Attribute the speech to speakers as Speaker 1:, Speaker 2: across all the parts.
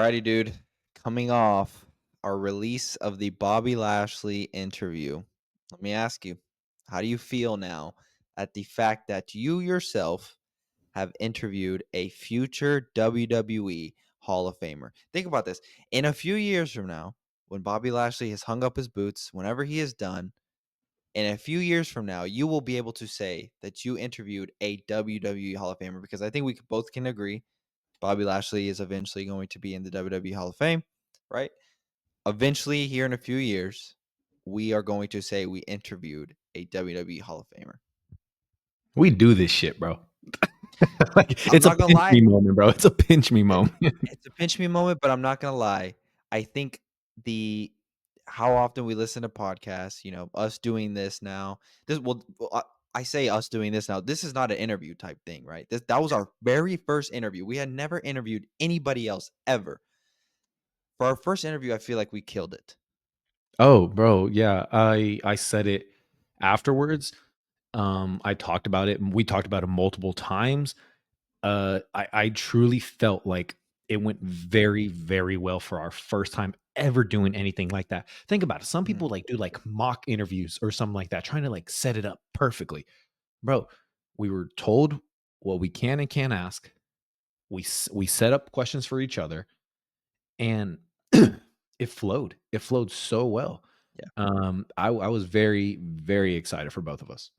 Speaker 1: Alrighty, dude. Coming off our release of the Bobby Lashley interview, let me ask you, how do you feel now at the fact that you yourself have interviewed a future WWE Hall of Famer? Think about this. In a few years from now, when Bobby Lashley has hung up his boots, whenever he is done, in a few years from now, you will be able to say that you interviewed a WWE Hall of Famer because I think we both can agree Bobby Lashley is eventually going to be in the WWE Hall of Fame, right? Eventually, here in a few years, we are going to say we interviewed a WWE Hall of Famer.
Speaker 2: We do this shit, bro. Like,
Speaker 1: I'm
Speaker 2: it's a
Speaker 1: not gonna
Speaker 2: pinch
Speaker 1: lie.
Speaker 2: me moment, bro. It's a pinch me moment.
Speaker 1: It's a pinch me moment, but I'm not gonna lie. I think the how often we listen to podcasts, us doing this now. I say us doing this now. This is not an interview type thing, right? That was our very first interview. We had never interviewed anybody else ever. For our first interview, I feel like we killed it.
Speaker 2: Oh, bro, yeah. I said it afterwards. I talked about it, and we talked about it multiple times. I truly felt like it went very, very well for our first time ever doing anything like that. Think about it. Some
Speaker 1: Mhm.
Speaker 2: people do like mock interviews or something like that, trying to like set it up perfectly. Bro, we were told what we can and can't ask. We set up questions for each other, and it flowed. It flowed so well.
Speaker 1: Yeah.
Speaker 2: I was very, very excited for both of us.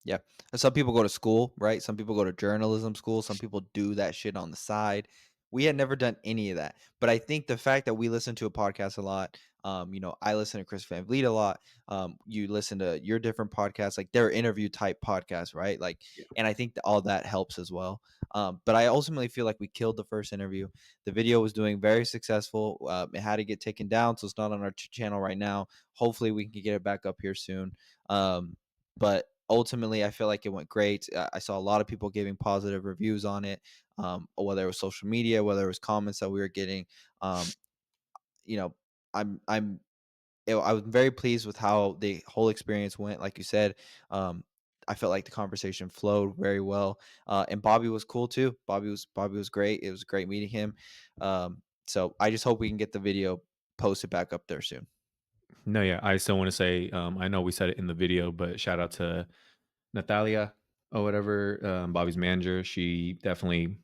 Speaker 1: Yeah. And some people go to school, right? Some people go to journalism school. Some people do that shit on the side. We had never done any of that. But I think the fact that we listen to a podcast a lot, I listen to Chris Van Vliet a lot. You listen to your different podcasts, like they're interview type podcasts, right? Like, and I think that all that helps as well. But I ultimately feel like we killed the first interview. The video was doing very successful. It had to get taken down, so it's not on our channel right now. Hopefully, we can get it back up here soon. But ultimately, I feel like it went great. I saw a lot of people giving positive reviews on it, whether it was social media, whether it was comments that we were getting. Um, you know, I'm I was very pleased with how the whole experience went. Like you said, um, I felt like the conversation flowed very well, and Bobby was cool too. Bobby was great. It was great meeting him. So I just hope we can get the video posted back up there soon.
Speaker 2: No, yeah, I still want to say, I know we said it in the video, but shout out to Natalia or whatever, Bobby's manager. She definitely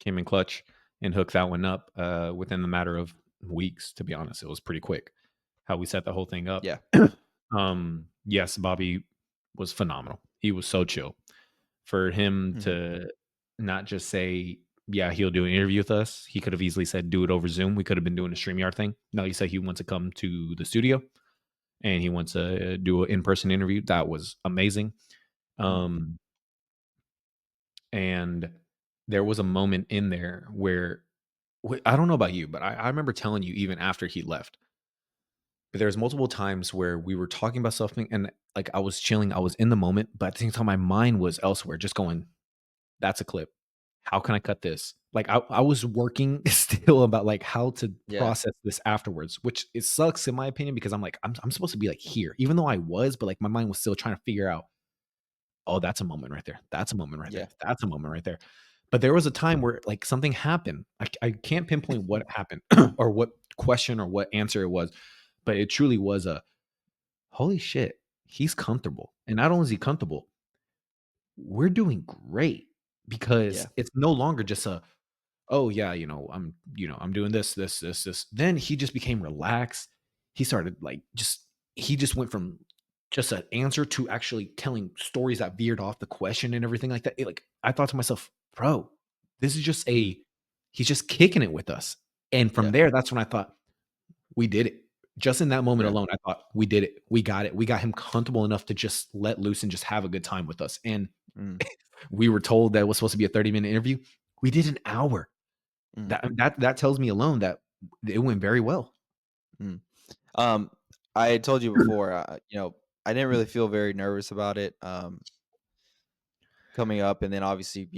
Speaker 2: came in clutch and hooked that one up within the matter of weeks. To be honest, it was pretty quick how we set the whole thing up.
Speaker 1: Yeah,
Speaker 2: Yes, Bobby was phenomenal. He was so chill. For him
Speaker 1: hmm
Speaker 2: to not just say, yeah, he'll do an interview with us. He could have easily said, do it over Zoom. We could have been doing a StreamYard thing. No, he said he wants to come to the studio and he wants to do an in-person interview. That was amazing.
Speaker 1: hmm
Speaker 2: Um, and there was a moment in there where I don't know about you, but I remember telling you even after he left. But there was multiple times where we were talking about something and like I was chilling, I was in the moment, but at the same time, my mind was elsewhere, just going, that's a clip. How can I cut this? Like I was working still about like how to
Speaker 1: yeah,
Speaker 2: process this afterwards, which it sucks in my opinion because I'm like, I'm supposed to be like here, even though I was, but like my mind was still trying to figure out, oh, that's a moment right there. That's a moment right
Speaker 1: yeah,
Speaker 2: there. That's a moment right there. But there was a time where like something happened. I can't pinpoint what happened or what question or what answer it was, but it truly was a holy shit, he's comfortable. And not only is he comfortable, we're doing great because
Speaker 1: yeah,
Speaker 2: it's no longer just a, oh yeah, I'm doing this. Then he just became relaxed. He started like he just went from just an answer to actually telling stories that veered off the question and everything like that. Like I thought to myself, bro, this is just
Speaker 1: mhm,
Speaker 2: he's just kicking it with us. And from
Speaker 1: yeah,
Speaker 2: there, that's when I thought, we did it. Just in that moment
Speaker 1: yeah.
Speaker 2: alone, I thought we did it. We got it. We got him comfortable enough to just let loose and just have a good time with us. And
Speaker 1: Mm,
Speaker 2: we were told that it was supposed to be a 30-minute interview. We did an hour.
Speaker 1: mm,
Speaker 2: That tells me alone that it went very well.
Speaker 1: mm. Um, I had told you before, I didn't really feel very nervous about it, coming up, and then obviously,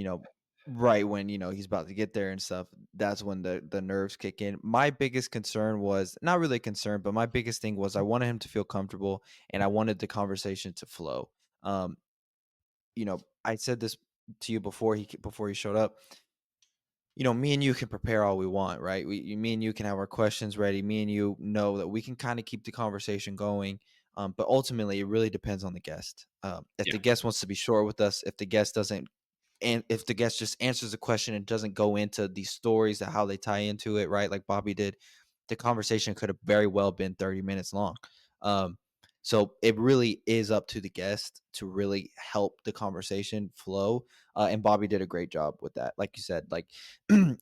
Speaker 1: right when he's about to get there and stuff, that's when the nerves kick in. My biggest concern was not really a concern, but my biggest thing was I wanted him to feel comfortable, and I wanted the conversation to flow. Um, I said this to you before he showed up. me and you can prepare all we want, right? Me and you can have our questions ready. Me and you know that we can kind of keep the conversation going. But ultimately, it really depends on the guest. If
Speaker 2: Yeah.
Speaker 1: the guest wants to be short with us, if the guest doesn't, and if the guest just answers the question and doesn't go into these stories and how they tie into it, right? Like Bobby did, the conversation could have very well been 30 minutes long. Um, so it really is up to the guest to really help the conversation flow. And Bobby did a great job with that. Like you said, like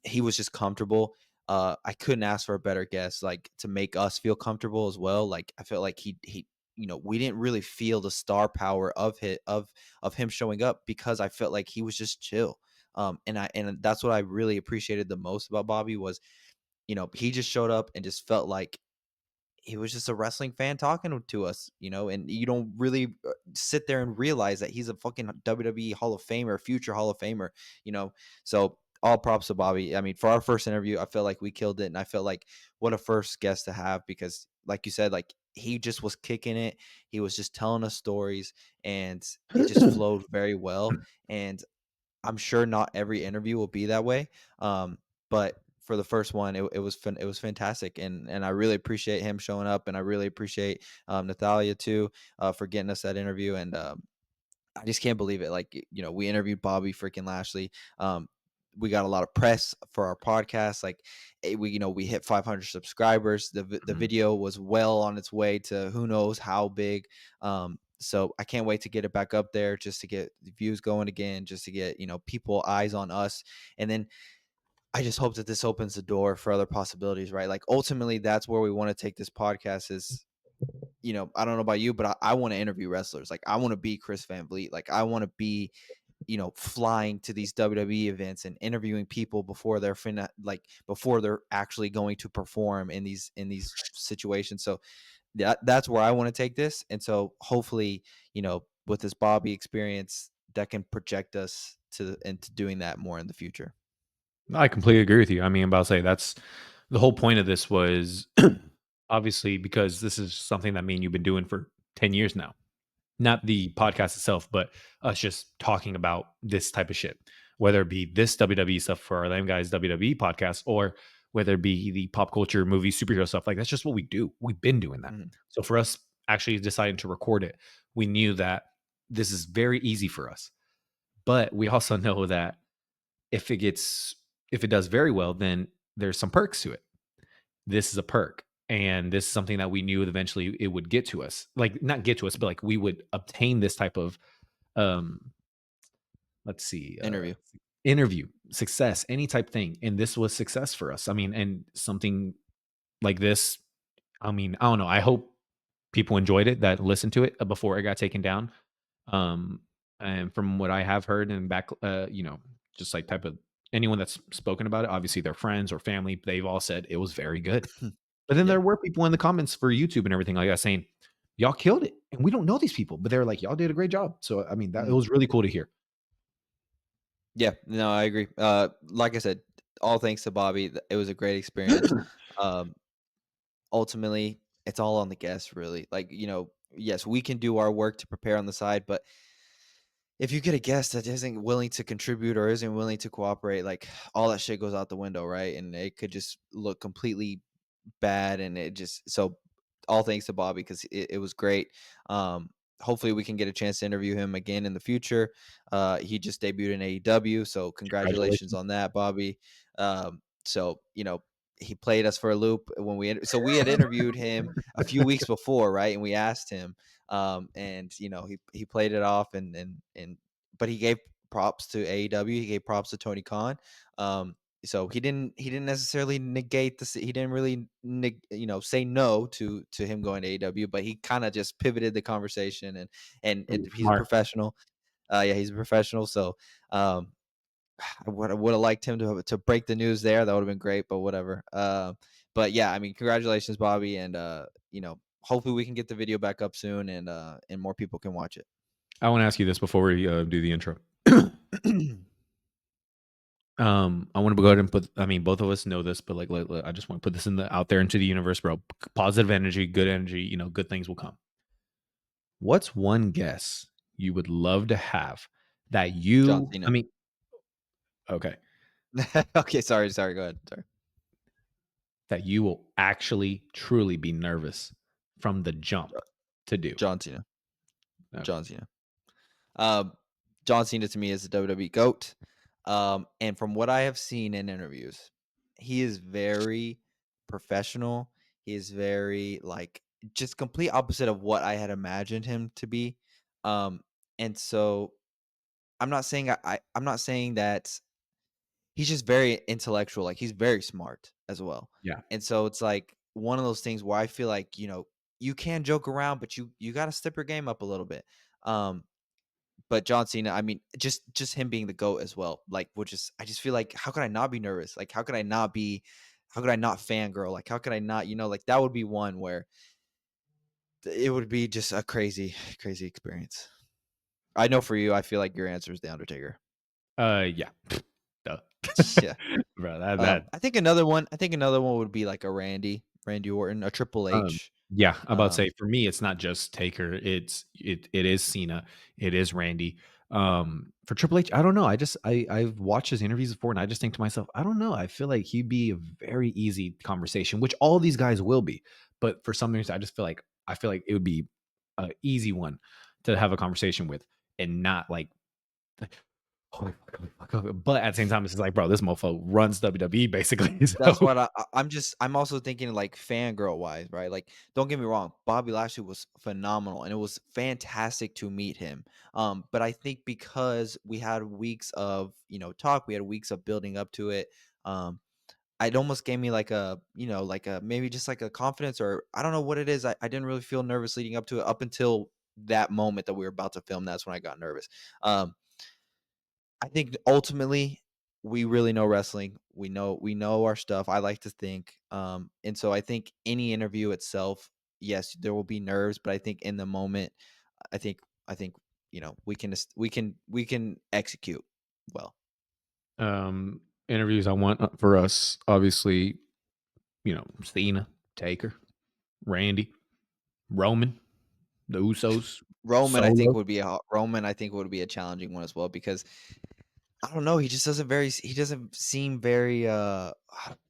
Speaker 1: he was just comfortable. I couldn't ask for a better guest, like to make us feel comfortable as well. Like I felt like we didn't really feel the star power of him showing up because I felt like he was just chill. And that's what I really appreciated the most about Bobby was, he just showed up and just felt like he was just a wrestling fan talking to us, and you don't really sit there and realize that he's a fucking WWE Hall of Famer, future Hall of Famer, you know. So all props to Bobby. I mean, for our first interview, I felt like we killed it, and I felt like what a first guest to have because, like you said, like he just was kicking it. He was just telling us stories, and it just flowed very well. And I'm sure not every interview will be that way. But for the first one, it was fantastic, and I really appreciate him showing up, and I really appreciate Natalia too for getting us that interview, and I just can't believe it. Like we interviewed Bobby freaking Lashley. We got a lot of press for our podcast. Like we hit 500 subscribers. The
Speaker 2: Mhm.
Speaker 1: video was well on its way to who knows how big. So I can't wait to get it back up there just to get the views going again, just to get people eyes on us, and then I just hope that this opens the door for other possibilities. Right, like ultimately that's where we want to take this podcast. Is I don't know about you, but I want to interview wrestlers. Like I want to be Chris Van Vliet. Like I want to be flying to these WWE events and interviewing people before before they're actually going to perform in these situations. So that's where I want to take this. And so hopefully, with this Bobby experience, that can project us into doing that more in the future.
Speaker 2: I completely agree with you. I mean, I'm about to say that's the whole point of this was obviously because this is something that me and you've been doing for 10 years now. Not the podcast itself, but us just talking about this type of shit, whether it be this WWE stuff for our Lame Guys WWE podcast or whether it be the pop culture movie superhero stuff. Like that's just what we do. We've been doing that.
Speaker 1: Mhm.
Speaker 2: So for us actually deciding to record it, we knew that this is very easy for us. But we also know that if it gets if it does very well, then there's some perks to it. This is a perk. And this is something that we knew eventually it would get to us. Like not get to us, but like we would obtain this type of um let's see,
Speaker 1: Interview.
Speaker 2: interview, success, any type thing. And this was success for us. I mean, and something like this, I mean, I don't know. I hope people enjoyed it that listened to it before it got taken down. Um, and from what I have heard and back, just like type of anyone that's spoken about it, obviously their friends or family, they've all said it was very good. But then
Speaker 1: Yeah.
Speaker 2: there were people in the comments for YouTube and everything like that saying, y'all killed it. And we don't know these people, but they're like, y'all did a great job. So, I mean, that it
Speaker 1: Mhm.
Speaker 2: was really cool to hear.
Speaker 1: Yeah. No, I agree. Like I said, all thanks to Bobby. It was a great experience. Um, Ultimately, it's all on the guest, really. Like, yes, we can do our work to prepare on the side, but if you get a guest that isn't willing to contribute or isn't willing to cooperate, like all that shit goes out the window, right? And it could just look completely bad. And it just, so all thanks to Bobby because it was great. Um, Hopefully we can get a chance to interview him again in the future. He just debuted in AEW, so congratulations
Speaker 2: Congratulations.
Speaker 1: on that, Bobby. So he played us for a loop when so we had interviewed him a few weeks before, right? And we asked him, and he played it off, and but he gave props to AEW. He gave props to Tony Khan. So he didn't necessarily negate he didn't really say no to him going to AEW, but he kind of just pivoted the conversation, and
Speaker 2: Ooh,
Speaker 1: he's a
Speaker 2: smart.
Speaker 1: professional. Yeah, he's a professional. So um, I would have liked him to break the news there. That would have been great, but whatever. But yeah, I mean, congratulations, Bobby, and hopefully we can get the video back up soon, and more people can watch
Speaker 2: I want to ask you this before we do the intro.
Speaker 1: it.
Speaker 2: I want to go ahead and put. I mean, both of us know this, but like, I just want to put this in the out there into the universe, bro. Positive energy, good energy. Good things will come. What's one guess you would love to have that
Speaker 1: John
Speaker 2: you? I
Speaker 1: Cena.
Speaker 2: mean, okay.
Speaker 1: Okay, sorry, go ahead, sorry.
Speaker 2: that you will actually truly be nervous from the jump to do?
Speaker 1: John Cena.
Speaker 2: Okay.
Speaker 1: John Cena. Um, John Cena to me is the WWE GOAT. And from what I have seen in interviews, he is very professional. He is very like just complete opposite of what I had imagined him to be. Um, and so I'm not saying that he's just very intellectual. Like he's very smart as well.
Speaker 2: Yeah.
Speaker 1: And so it's like one of those things where I feel like, you can joke around, but you got to step your game up a little bit. Um, but John Cena, I mean, just him being the GOAT as well, like, which is I just feel like, how could I not be nervous? Like, how could I not fangirl? Like, how could I not, like, that would be one where it would be just a crazy, crazy experience. I know for you, I feel like your answer is The Undertaker.
Speaker 2: Yeah. Duh.
Speaker 1: Yeah.
Speaker 2: Bro, that
Speaker 1: I think another one would be like a Randy Orton, a Triple
Speaker 2: Um,
Speaker 1: H.
Speaker 2: yeah, I'm about to
Speaker 1: Um,
Speaker 2: say for me, it's not just Taker. It is Cena. It is Randy. For Triple H, I don't know. I've watched his interviews before, and I just think to myself, I don't know. I feel like he'd be a very easy conversation, which all these guys will be. But for some reason, I feel like it would be an easy one to have a conversation with, and not like, holy fuck, holy fuck, holy fuck. But at the same time, it's just like, bro, this mofo runs WWE basically.
Speaker 1: That's
Speaker 2: So
Speaker 1: what I'm also thinking like fangirl wise, right? Like, don't get me wrong, Bobby Lashley was phenomenal and it was fantastic to meet him. But I think because we had weeks of, talk, we had weeks of building up to it. Um, it almost gave me like like a maybe just like a confidence, or I don't know what it is. I didn't really feel nervous leading up to it up until that moment that we were about to film. That's when I got nervous. Um, I think ultimately we really know wrestling. We know our stuff. I like to think. And so I think any interview itself, yes, there will be nerves, but I think in the moment, I think I think we can execute well.
Speaker 2: interviews I want for us, obviously, Cena, Taker, Randy, Roman, the Usos, Solo.
Speaker 1: Roman. I think would be a challenging one as well because I don't know. He doesn't seem very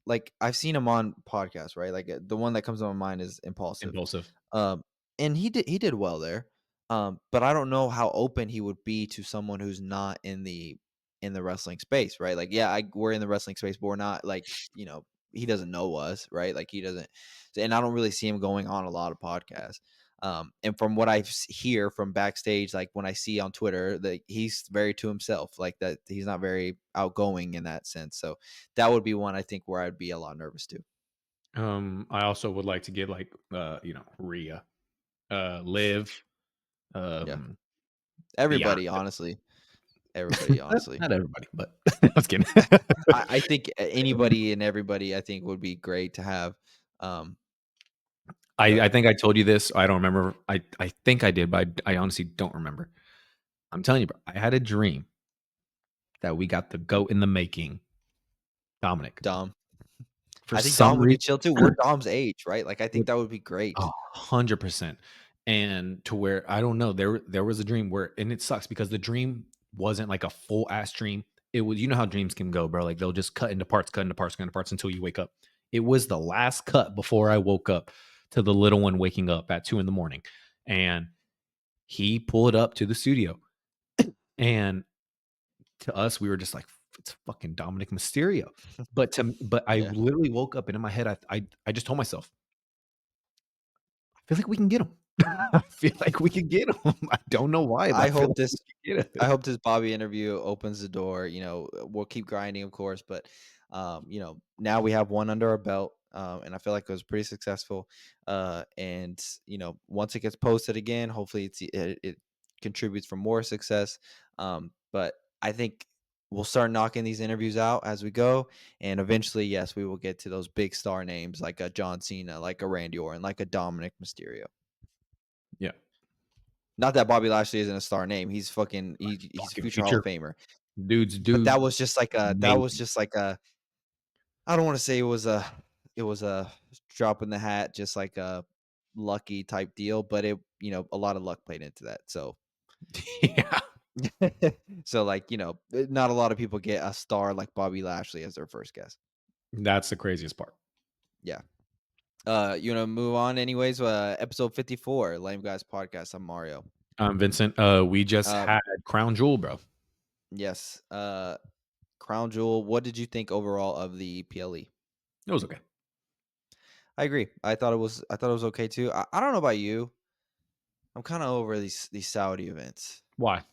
Speaker 1: like I've seen him on podcasts, right? Like the one that comes to my mind is Impulsive.
Speaker 2: Impulsive.
Speaker 1: Um and he did well there. But I don't know how open he would be to someone who's not in the wrestling space, right? Like yeah, we're in the wrestling space, but we're not like, he doesn't know us, right? Like he doesn't, and I don't really see him going on a lot of podcasts. And from what hear from backstage, like when I see on Twitter, that he's very to himself, like that he's not very outgoing in that sense. So that would be one I think where I'd be a lot nervous too.
Speaker 2: I also would like to get Rhea, Liv,
Speaker 1: Yeah,
Speaker 2: um, Bianca.
Speaker 1: everybody, honestly, everybody, honestly.
Speaker 2: Not everybody, but I was kidding.
Speaker 1: I think anybody and everybody, I think would be great to have. Um,
Speaker 2: I,
Speaker 1: Go
Speaker 2: I
Speaker 1: ahead.
Speaker 2: think I told you this. I don't remember. I think I did, but I honestly don't remember. I'm telling you, bro. I had a dream that we got the goat in the making, Dominic.
Speaker 1: Dom.
Speaker 2: For
Speaker 1: I think
Speaker 2: some
Speaker 1: Dom would be
Speaker 2: reason,
Speaker 1: chill too. We're Dom's age, right? Like I think that would be great.
Speaker 2: 100%. And to where I don't know, there was a dream where, and it sucks because the dream wasn't like a full ass dream. It was, how dreams can go, bro. Like they'll just cut into parts, cut into parts, cut into parts until you wake up. It was the last cut before I woke up to the little one waking up at 2 in the morning. And he pulled up to the studio. And to us, we were just like, it's fucking Dominic Mysterio. But I
Speaker 1: Yeah.
Speaker 2: literally woke up and in my head, I just told myself, I feel like we can get him. I feel like we can get him. I don't know why, but I
Speaker 1: I
Speaker 2: feel
Speaker 1: hope
Speaker 2: like
Speaker 1: this
Speaker 2: we can get
Speaker 1: I
Speaker 2: him.
Speaker 1: hope this Bobby interview opens the door. We'll keep grinding, of course, but now we have one under our belt, and I feel like it was pretty successful. And once it gets posted again, hopefully it contributes for more success. But I think we'll start knocking these interviews out as we go, and eventually, yes, we will get to those big star names like a John Cena, like a Randy Orton, like a Dominic Mysterio.
Speaker 2: Yeah.
Speaker 1: Not that Bobby Lashley isn't a star name. He's a
Speaker 2: Fucking
Speaker 1: future Hall of
Speaker 2: future
Speaker 1: Famer. But
Speaker 2: dude,
Speaker 1: that was
Speaker 2: amazing.
Speaker 1: just like a I don't want to say it was a drop in the hat, just like a lucky type deal, but a lot of luck played into that. So
Speaker 2: Yeah.
Speaker 1: So, like, not a lot of people get a star like Bobby Lashley as their first guest.
Speaker 2: That's the craziest part.
Speaker 1: Yeah. You wanna move on anyways? Episode 54, Lame Guys Podcast. I'm Mario.
Speaker 2: Vincent, we just
Speaker 1: Um,
Speaker 2: had Crown Jewel, bro.
Speaker 1: yes. Crown Jewel. What did you think overall of the PLE?
Speaker 2: It was okay.
Speaker 1: I agree. I thought it was okay too. I don't know about you. I'm kind of over these Saudi events.
Speaker 2: Why?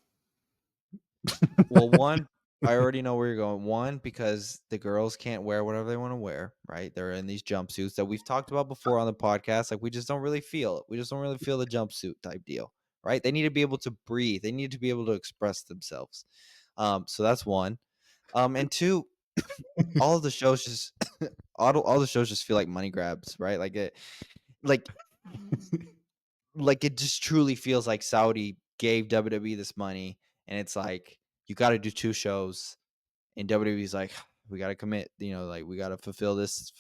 Speaker 1: Well, one, I already know where you're going. One, because the girls can't wear whatever they want to wear, right? They're in these jumpsuits that we've talked about before on the podcast. Like, we just don't really feel it. We just don't really feel the jumpsuit type deal, right? They need to be able to breathe. They need to be able to express themselves. So that's one. And two, all of the shows just all the shows just feel like money grabs, right? Like like it just truly feels like Saudi gave WWE this money, and it's like you got to do two shows, and WWE's like, we got to commit, like we got to fulfill this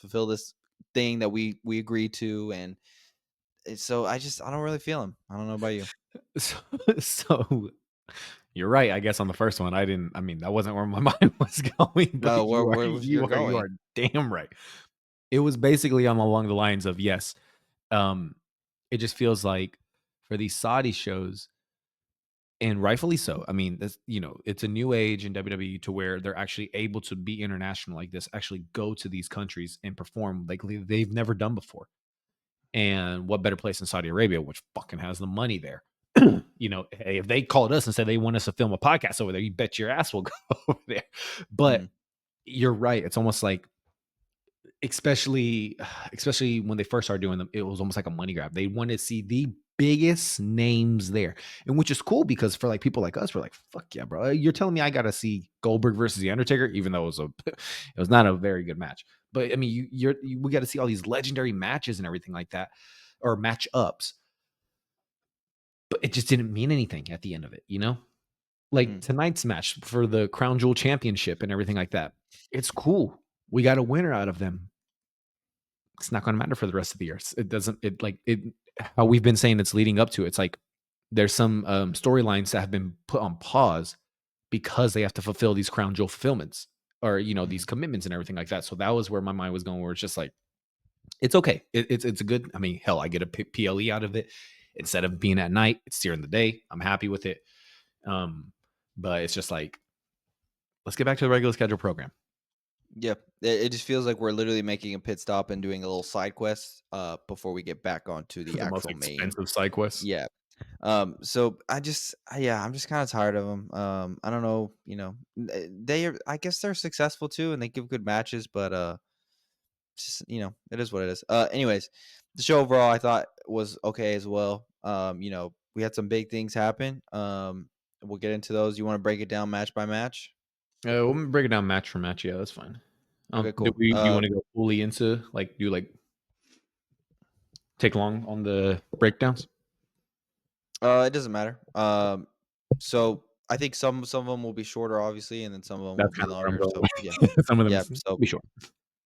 Speaker 1: thing that we agreed to, and so I don't really feel him. I don't know about you.
Speaker 2: So, so you're right. I guess on the first one, I didn't. I mean, that wasn't where my mind was going.
Speaker 1: No,
Speaker 2: But
Speaker 1: where
Speaker 2: you are,
Speaker 1: where was you're
Speaker 2: you are
Speaker 1: going?
Speaker 2: damn right. It was basically on along the lines of yes. Um, it just feels like for these Saudi shows, and rightfully so. I mean, that's it's a new age in WWE to where they're actually able to be international like this, actually go to these countries and perform like they've never done before. And what better place in Saudi Arabia, which fucking has the money there? Hey, if they called us and said they want us to film a podcast over there, you bet your ass we'll go over there. But
Speaker 1: Mhm.
Speaker 2: you're right. It's almost like, especially, especially when they first started doing them, it was almost like a money grab. They wanted to see the biggest names there, and which is cool because for like people like us, we're like, fuck yeah, bro. You're telling me I got to see Goldberg versus the Undertaker, even though it was not a very good match. But I mean, we got to see all these legendary matches and everything like that, or match ups. But it just didn't mean anything at the end of it, Like
Speaker 1: Mm.
Speaker 2: tonight's match for the Crown Jewel Championship and everything like that. It's cool. We got a winner out of them. It's not going to matter for the rest of the year. It doesn't. It like it. How we've been saying it's leading up to. It's like there's some storylines that have been put on pause because they have to fulfill these Crown Jewel fulfillments or these
Speaker 1: Mhm.
Speaker 2: commitments and everything like that. So that was where my mind was going. Where it's just like it's okay. It's a good. I mean, hell, I get a PLE out of it instead of being at night. It's during the day. I'm happy with it. Um, but it's just like let's get back to the regular schedule program.
Speaker 1: Yeah, it just feels like we're literally making a pit stop and doing a little side quest before we get back onto the
Speaker 2: The most
Speaker 1: actual main.
Speaker 2: expensive side quests.
Speaker 1: Yeah. So yeah, I'm just kind of tired of them. I don't know, I guess they're successful too, and they give good matches, but just it is what it is. Anyways, the show overall I thought was okay as well. We had some big things happen. We'll get into those. You want to break it down match by match?
Speaker 2: We'll break it down match for match. Yeah, that's fine.
Speaker 1: Okay,
Speaker 2: Do
Speaker 1: cool.
Speaker 2: we do you want to go fully into like do like take long on the breakdowns?
Speaker 1: It doesn't matter. So I think some of them will be shorter, obviously, and then some of them will
Speaker 2: That's
Speaker 1: be
Speaker 2: kind of where I'm
Speaker 1: longer.
Speaker 2: going
Speaker 1: So yeah,
Speaker 2: with. Some of them
Speaker 1: yeah.
Speaker 2: is
Speaker 1: So
Speaker 2: be short.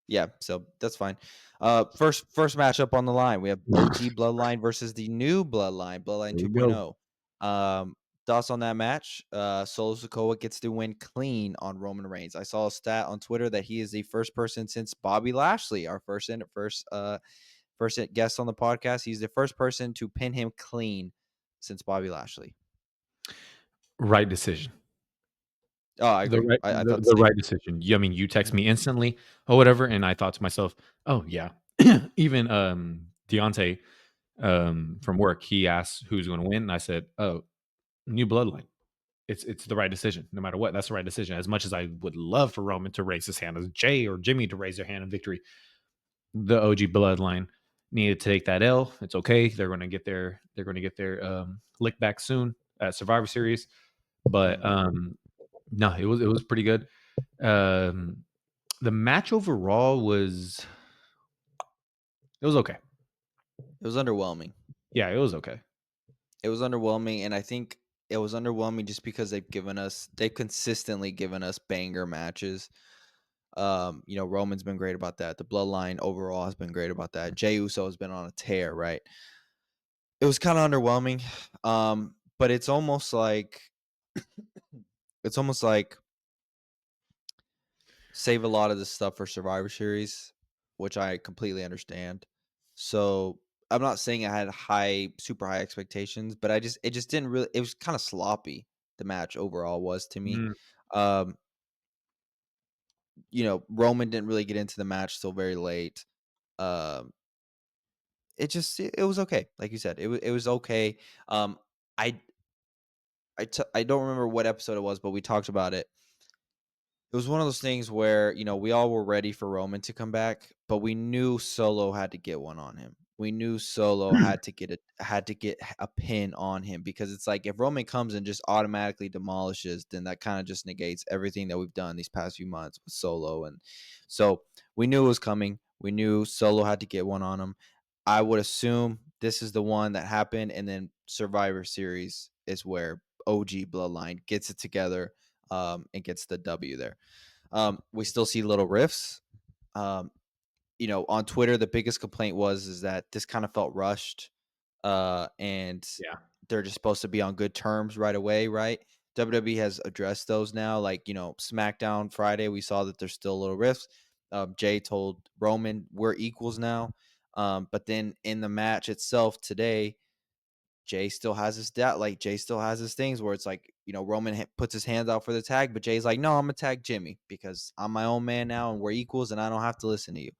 Speaker 1: yeah, so that's fine. First matchup on the line, we have OG Bloodline versus the new Bloodline, Bloodline
Speaker 2: There you go.
Speaker 1: 2.0. Thoughts on that match? Solo Sikoa gets the win clean on Roman Reigns. I saw a stat on Twitter that he is the first person since Bobby Lashley, our first guest on the podcast. He's the first person to pin him clean since Bobby Lashley.
Speaker 2: Right decision.
Speaker 1: Oh, I
Speaker 2: The
Speaker 1: agree.
Speaker 2: right
Speaker 1: I
Speaker 2: the
Speaker 1: thought the
Speaker 2: the
Speaker 1: same.
Speaker 2: right decision. I mean, you text
Speaker 1: Mhm.
Speaker 2: me instantly or whatever, and I thought to myself, "Oh, yeah." Even, Deontay, from work, he asked who's gonna win, and I said, "Oh, New Bloodline." It's the right decision no matter what. That's the right decision. As much as I would love for Roman to raise his hand, as Jay or Jimmy to raise their hand in victory, the OG bloodline needed to take that L. It's okay. They're going to get their lick back soon at Survivor Series. But
Speaker 1: Mhm.
Speaker 2: no, it was pretty good. Um, the match overall was okay.
Speaker 1: It was underwhelming.
Speaker 2: Yeah, it was okay.
Speaker 1: It was underwhelming, and I think it was underwhelming just because they've consistently given us banger matches. Roman's been great about that. The Bloodline overall has been great about that. Jey Uso has been on a tear, right? It was kind of underwhelming, but it's almost like it's almost like save a lot of this stuff for Survivor Series, which I completely understand. So I'm not saying I had super high expectations, but it just didn't really. It was kind of sloppy. The match overall was to me.
Speaker 2: Mm,
Speaker 1: Um, Roman didn't really get into the match till very late. Um, it was okay, like you said, it was okay. Um, I I don't remember what episode it was, but we talked about it. It was one of those things where, we all were ready for Roman to come back, but we knew Solo had to get one on him. We knew Solo had to get a pin on him because it's like if Roman comes and just automatically demolishes, then that kind of just negates everything that we've done these past few months with Solo. And so we knew it was coming. We knew Solo had to get one on him. I would assume this is the one that happened, and then Survivor Series is where OG Bloodline gets it together, and gets the W there. We still see little riffs. Um, on Twitter, the biggest complaint is that this kind of felt rushed, and
Speaker 2: yeah.
Speaker 1: they're just supposed to be on good terms right away, right? WWE has addressed those now. Like, SmackDown Friday, we saw that there's still little riffs. Jay told Roman, we're equals now. But then in the match itself today, Jay still has his doubt. Like Jay still has his things where it's like, Roman puts his hands out for the tag, but Jay's like, no, I'm gonna tag Jimmy because I'm my own man now and we're equals and I don't have to listen to you.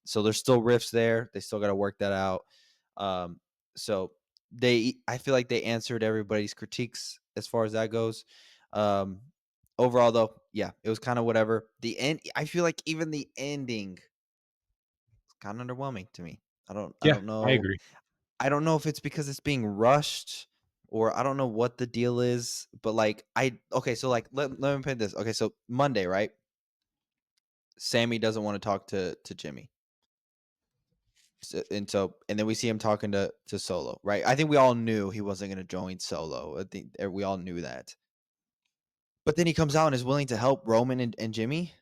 Speaker 1: So there's still rifts there. They still got to work that out. Um, so I feel like they answered everybody's critiques as far as that goes. Um, Overall though, yeah, it was kind of whatever. The end, I feel like even the ending is kind of underwhelming to me. I
Speaker 2: Yeah,
Speaker 1: don't
Speaker 2: I
Speaker 1: know.
Speaker 2: agree.
Speaker 1: I don't know if it's because it's being rushed or I don't know what the deal is, but like okay, so like let me put this. Okay, so Monday, right? Sammy doesn't want to talk to Jimmy. And then we see him talking to Solo, right? I think we all knew he wasn't going to join Solo. I think we all knew that. But then he comes out and is willing to help Roman and Jimmy.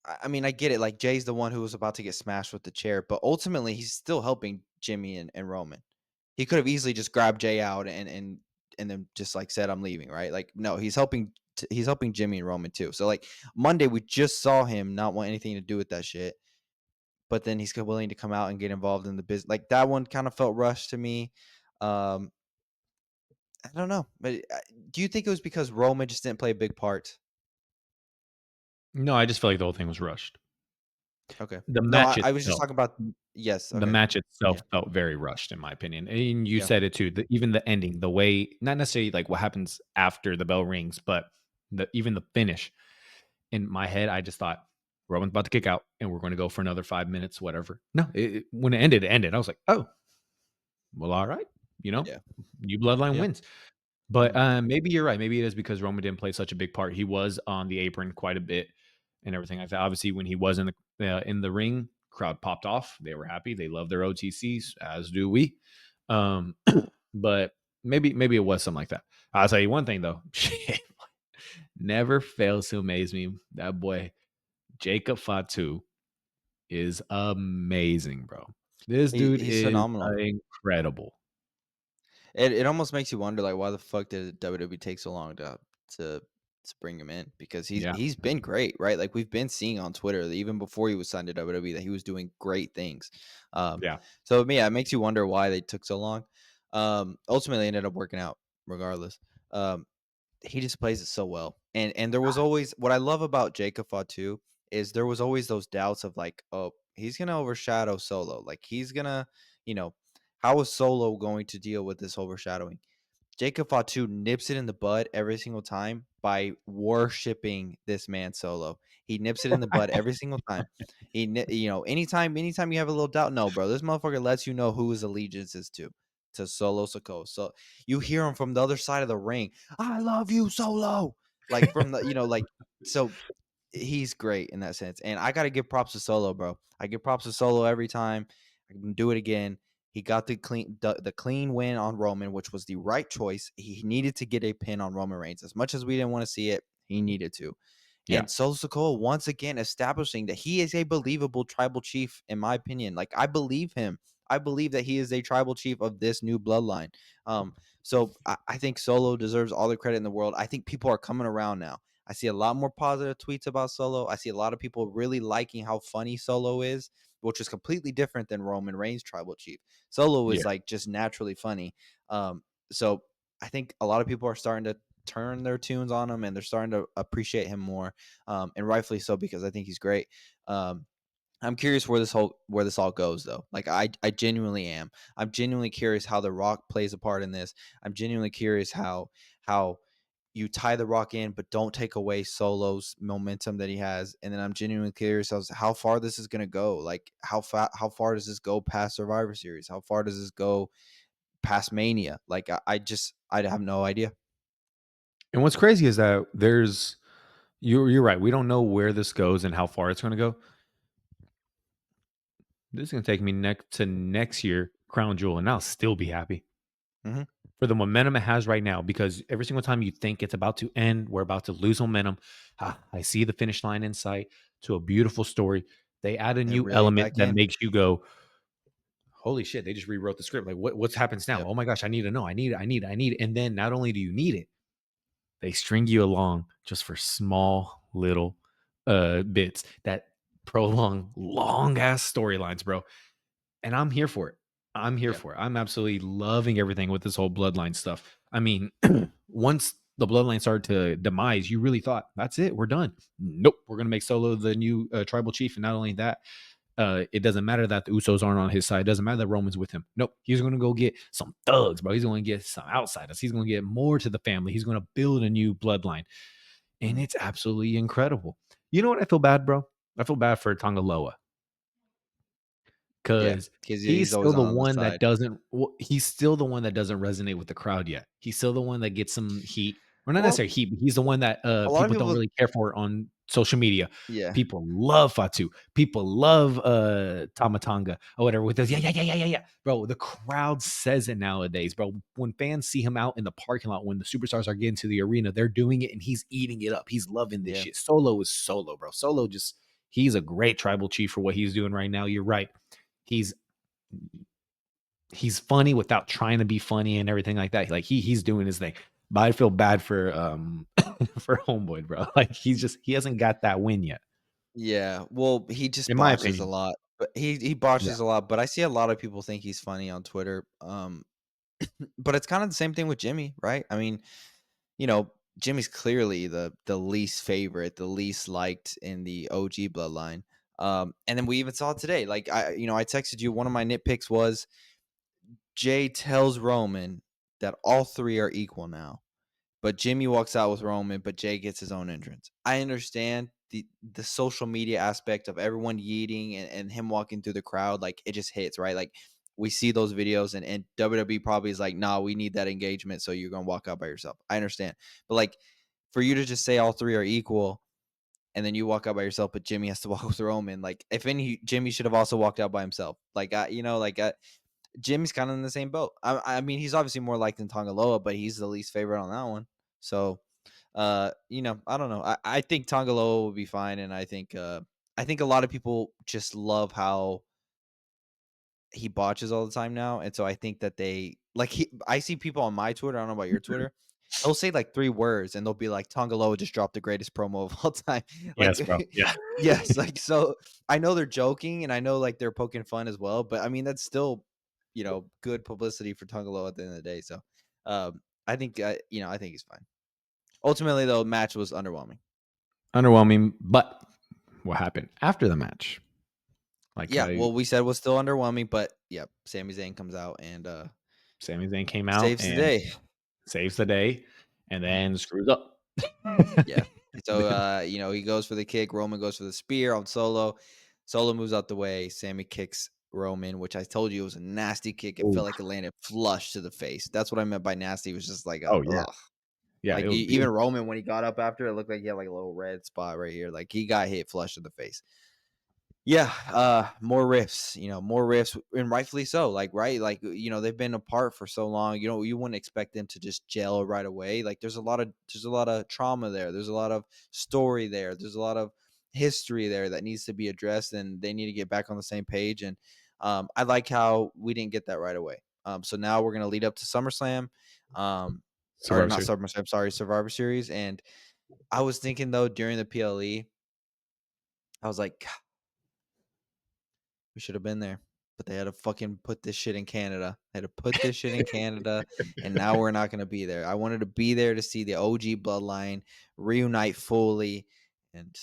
Speaker 1: I mean, I get it. Like Jay's the one who was about to get smashed with the chair, but ultimately he's still helping Jimmy and Roman. He could have easily just grabbed Jay out and then just like said, "I'm leaving," right? Like, no, he's helping Jimmy and Roman too. So like Monday, we just saw him not want anything to do with that shit, but then he's willing to come out and get involved in the business. Like that one kind of felt rushed to me. Um, I don't know, but do you think it was because Roman just didn't play a big part?
Speaker 2: No, I just feel like the whole thing was rushed.
Speaker 1: Okay,
Speaker 2: The
Speaker 1: no,
Speaker 2: match
Speaker 1: I was just
Speaker 2: itself
Speaker 1: talking about. Yes,
Speaker 2: the
Speaker 1: okay,
Speaker 2: match itself
Speaker 1: yeah,
Speaker 2: felt very rushed in my opinion, and you
Speaker 1: yeah.
Speaker 2: said it too, even the ending, the way not necessarily like what happens after the bell rings, but even the finish. In my head, I just thought, "Roman's about to kick out, and we're gonna go for another 5 minutes, whatever." No, when it ended. I was like, "Oh, well, alright," you know?
Speaker 1: Yeah.
Speaker 2: New Bloodline
Speaker 1: Yeah.
Speaker 2: wins. But,
Speaker 1: Mhm.
Speaker 2: maybe you're right. Maybe it is because Roman didn't play such a big part. He was on the apron quite a bit and everything like that. Obviously, when he was in the ring, crowd popped off. They were happy. They love their OTCs, as do we. Um, but maybe it was something like that. I'll tell you one thing though. Shit, never fails to amaze me. That boy, Jacob Fatu, is amazing, bro. This dude
Speaker 1: He's
Speaker 2: is
Speaker 1: phenomenal.
Speaker 2: incredible.
Speaker 1: It almost makes you wonder, like, why the fuck did WWE take so long to to bring him in? Because
Speaker 2: Yeah.
Speaker 1: he's been great, right? Like, we've been seeing on Twitter that even before he was signed to WWE that he was doing great things. Um,
Speaker 2: Yeah.
Speaker 1: so yeah, it makes you wonder why they took so long. Ultimately, it ended up working out regardless. Um, he just plays it so well. And there was always what I love about Jacob Fatu is there was always those doubts of like, oh, he's gonna overshadow Solo. Like he's gonna, you know, how is Solo going to deal with this overshadowing? Jacob Fatu nips it in the bud every single time by worshiping this man Solo. He nips it in the bud every single time. Anytime you have a little doubt, no, bro, this motherfucker lets you know who his allegiance is to Solo Sikoa. So you hear him from the other side of the ring. I love you, Solo. Like from so he's great in that sense. And I gotta give props to Solo, bro. I give props to Solo every time. I can do it again. He got the clean win on Roman, which was the right choice. He needed to get a pin on Roman Reigns. As much as we didn't want to see it, he needed to.
Speaker 2: Yeah.
Speaker 1: And Solo Sikoa once again establishing that he is a believable tribal chief, in my opinion. Like I believe him. I believe that he is a tribal chief of this new bloodline. So I think Solo deserves all the credit in the world. I think people are coming around now. I see a lot more positive tweets about Solo. I see a lot of people really liking how funny Solo is, which is completely different than Roman Reigns tribal chief. Solo
Speaker 2: Yeah.
Speaker 1: is like just naturally funny. So I think a lot of people are starting to turn their tunes on him, and they're starting to appreciate him more, and rightfully so, because I think he's great. Um, I'm curious where this all goes though. Like I genuinely am. I'm genuinely curious how The Rock plays a part in this. I'm genuinely curious how you tie The Rock in, but don't take away Solo's momentum that he has. And then I'm genuinely curious as to how far this is gonna go. Like how far does this go past Survivor Series? How far does this go past Mania? Like I have no idea.
Speaker 2: And what's crazy is that you're right. We don't know where this goes and how far it's going to go. This is going to take me next to next year, Crown Jewel, and I'll still be happy
Speaker 1: Hmm.
Speaker 2: for the momentum it has right now. Because every single time you think it's about to end, we're about to lose momentum. I see the finish line in sight to a beautiful story. They add a
Speaker 1: It
Speaker 2: new
Speaker 1: really
Speaker 2: element
Speaker 1: back
Speaker 2: that
Speaker 1: in.
Speaker 2: makes you go, "Holy shit!" They just rewrote the script. Like, what happens now?
Speaker 1: Yep.
Speaker 2: Oh my gosh, I need to know. I need. And then not only do you need it, they string you along just for small little bits that prolong long ass storylines, bro. And I'm here for it. I'm here
Speaker 1: Yep.
Speaker 2: for it. I'm absolutely loving everything with this whole bloodline stuff. I mean, once the bloodline started to demise, you really thought that's it, we're done. Nope, we're gonna make Solo the new tribal chief, and not only that, it doesn't matter that the Usos aren't on his side. It doesn't matter that Roman's with him. Nope. He's going to go get some thugs, bro. He's going to get some outsiders. He's going to get more to the family. He's going to build a new bloodline. And
Speaker 1: Mhm.
Speaker 2: it's absolutely incredible. You know what I feel bad, bro? I feel bad for Tongaloa
Speaker 1: Yeah,
Speaker 2: because
Speaker 1: because
Speaker 2: he's
Speaker 1: he's always
Speaker 2: still the
Speaker 1: on the
Speaker 2: one that
Speaker 1: side.
Speaker 2: doesn't. He's still the one that doesn't resonate with the crowd yet. He's still the one that gets some heat, or not
Speaker 1: Well,
Speaker 2: necessarily heat. But he's the one that
Speaker 1: a lot of
Speaker 2: people don't
Speaker 1: people.
Speaker 2: really care for on social media.
Speaker 1: Yeah.
Speaker 2: People love Fatu. People love Tamatanga or whatever with those. Yeah, yeah, yeah, yeah, yeah, yeah. Bro, the crowd says it nowadays, bro. When fans see him out in the parking lot, when the superstars are getting to the arena, they're doing it and he's eating it up. He's loving this
Speaker 1: Yeah.
Speaker 2: shit. Solo is Solo, bro. Solo just he's a great tribal chief for what he's doing right now. You're right. He's he's funny without trying to be funny and everything like that. Like he's doing his thing. But I feel bad for for Homeboy, bro. Like he hasn't got that win yet,
Speaker 1: Yeah. Well, he just
Speaker 2: in my
Speaker 1: botches a
Speaker 2: opinion.
Speaker 1: lot. But he
Speaker 2: Yeah.
Speaker 1: botches a lot, but I see a lot of people think he's funny on Twitter. But it's kind of the same thing with Jimmy, right? I mean, you know, Jimmy's clearly the least favorite, the least liked in the OG bloodline. And then we even saw it today. Like I texted you, one of my nitpicks was Jay tells Roman that all three are equal now. But Jimmy walks out with Roman, but Jay gets his own entrance. I understand the social media aspect of everyone yeeting and him walking through the crowd. Like it just hits, right? Like we see those videos, and WWE probably is like, nah, we need that engagement. So you're gonna walk out by yourself. I understand. But like for you to just say all three are equal and then you walk out by yourself, but Jimmy has to walk with Roman. Like if any, Jimmy should have also walked out by himself. Like Jimmy's kind of in the same boat. I mean, he's obviously more liked than Tongaloa, but he's the least favorite on that one. So, I don't know. I think Tongaloa will be fine, and I think a lot of people just love how he botches all the time now, and so I think that they like he. I see people on my Twitter. I don't know about your Twitter. They'll say like three words, and they'll be like, "Tongaloa just dropped the greatest promo of all time."
Speaker 2: Yes, bro.
Speaker 1: Like,
Speaker 2: Yeah.
Speaker 1: yes, like so. I know they're joking, and I know like they're poking fun as well, but I mean that's still, good publicity for Tongaloa at the end of the day. So, I think I think he's fine. Ultimately, though, match was underwhelming.
Speaker 2: Underwhelming, but what happened after the match? Like
Speaker 1: Yeah,
Speaker 2: I
Speaker 1: well, we said it was still underwhelming, but yep, Sami Zayn comes out and
Speaker 2: Sami Zayn came out
Speaker 1: saves the
Speaker 2: and
Speaker 1: day.
Speaker 2: saves the day and
Speaker 1: Mhm.
Speaker 2: then screws up.
Speaker 1: Yeah. So,
Speaker 2: Then
Speaker 1: he goes for the kick. Roman goes for the spear on Solo. Solo moves out the way. Sammy kicks Roman, which I told you was a nasty kick. It
Speaker 2: ooh,
Speaker 1: felt like it landed flush to the face. That's what I meant by nasty. It was just like a
Speaker 2: oh yeah.
Speaker 1: ugh.
Speaker 2: Yeah,
Speaker 1: Like
Speaker 2: it was
Speaker 1: even
Speaker 2: beautiful.
Speaker 1: Roman when he got up after it looked like he had like a little red spot right here. Like he got hit flush to the face. Yeah, more riffs, more riffs, and rightfully so. Like, right, like they've been apart for so long. You wouldn't expect them to just gel right away. Like, there's a lot of trauma there. There's a lot of story there. There's a lot of history there that needs to be addressed, and they need to get back on the same page. And I like how we didn't get that right away. So now we're gonna lead up to SummerSlam, um, or
Speaker 2: Survivor
Speaker 1: not
Speaker 2: Series.
Speaker 1: SummerSlam, sorry, Survivor Series. And I was thinking though during the PLE, I was like, "God, we should have been there. But they had to fucking put this shit in Canada. They had to put this shit in Canada, and now we're not gonna be there. I wanted to be there to see the OG bloodline reunite fully, and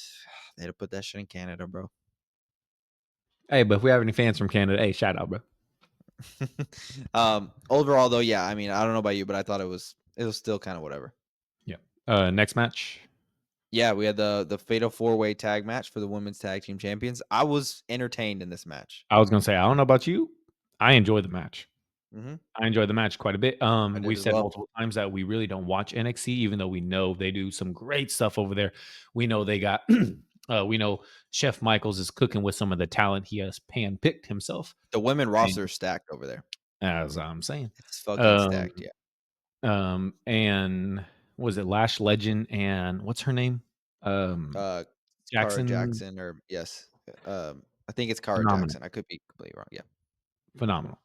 Speaker 1: they had to put that shit in Canada, bro.
Speaker 2: Hey, but if we have any fans from Canada, hey, shout out, bro.
Speaker 1: Overall though, yeah, I mean, I don't know about you, but I thought it was still kind of whatever.
Speaker 2: Yeah. Next match.
Speaker 1: Yeah, we had the fatal four-way tag match for the women's tag team champions. I was entertained in this match.
Speaker 2: I was gonna say, I don't know about you. I enjoy the match.
Speaker 1: Hmm.
Speaker 2: I enjoy the match quite a bit.
Speaker 1: I
Speaker 2: We've
Speaker 1: did as
Speaker 2: said
Speaker 1: well.
Speaker 2: multiple times that we really don't watch NXT, even though we know they do some great stuff over there. We know they got, we know Chef Michaels is cooking with some of the talent he has handpicked himself.
Speaker 1: The women
Speaker 2: And
Speaker 1: roster is stacked over there.
Speaker 2: as I'm saying,
Speaker 1: It's fucking
Speaker 2: um,
Speaker 1: stacked. Yeah.
Speaker 2: and was it Lash Legend and what's her name? Um,
Speaker 1: Uh, Cara
Speaker 2: Jackson,
Speaker 1: Jackson, or yes, I think it's Cara
Speaker 2: phenomenal,
Speaker 1: Jackson. I could be completely wrong. Yeah.
Speaker 2: phenomenal.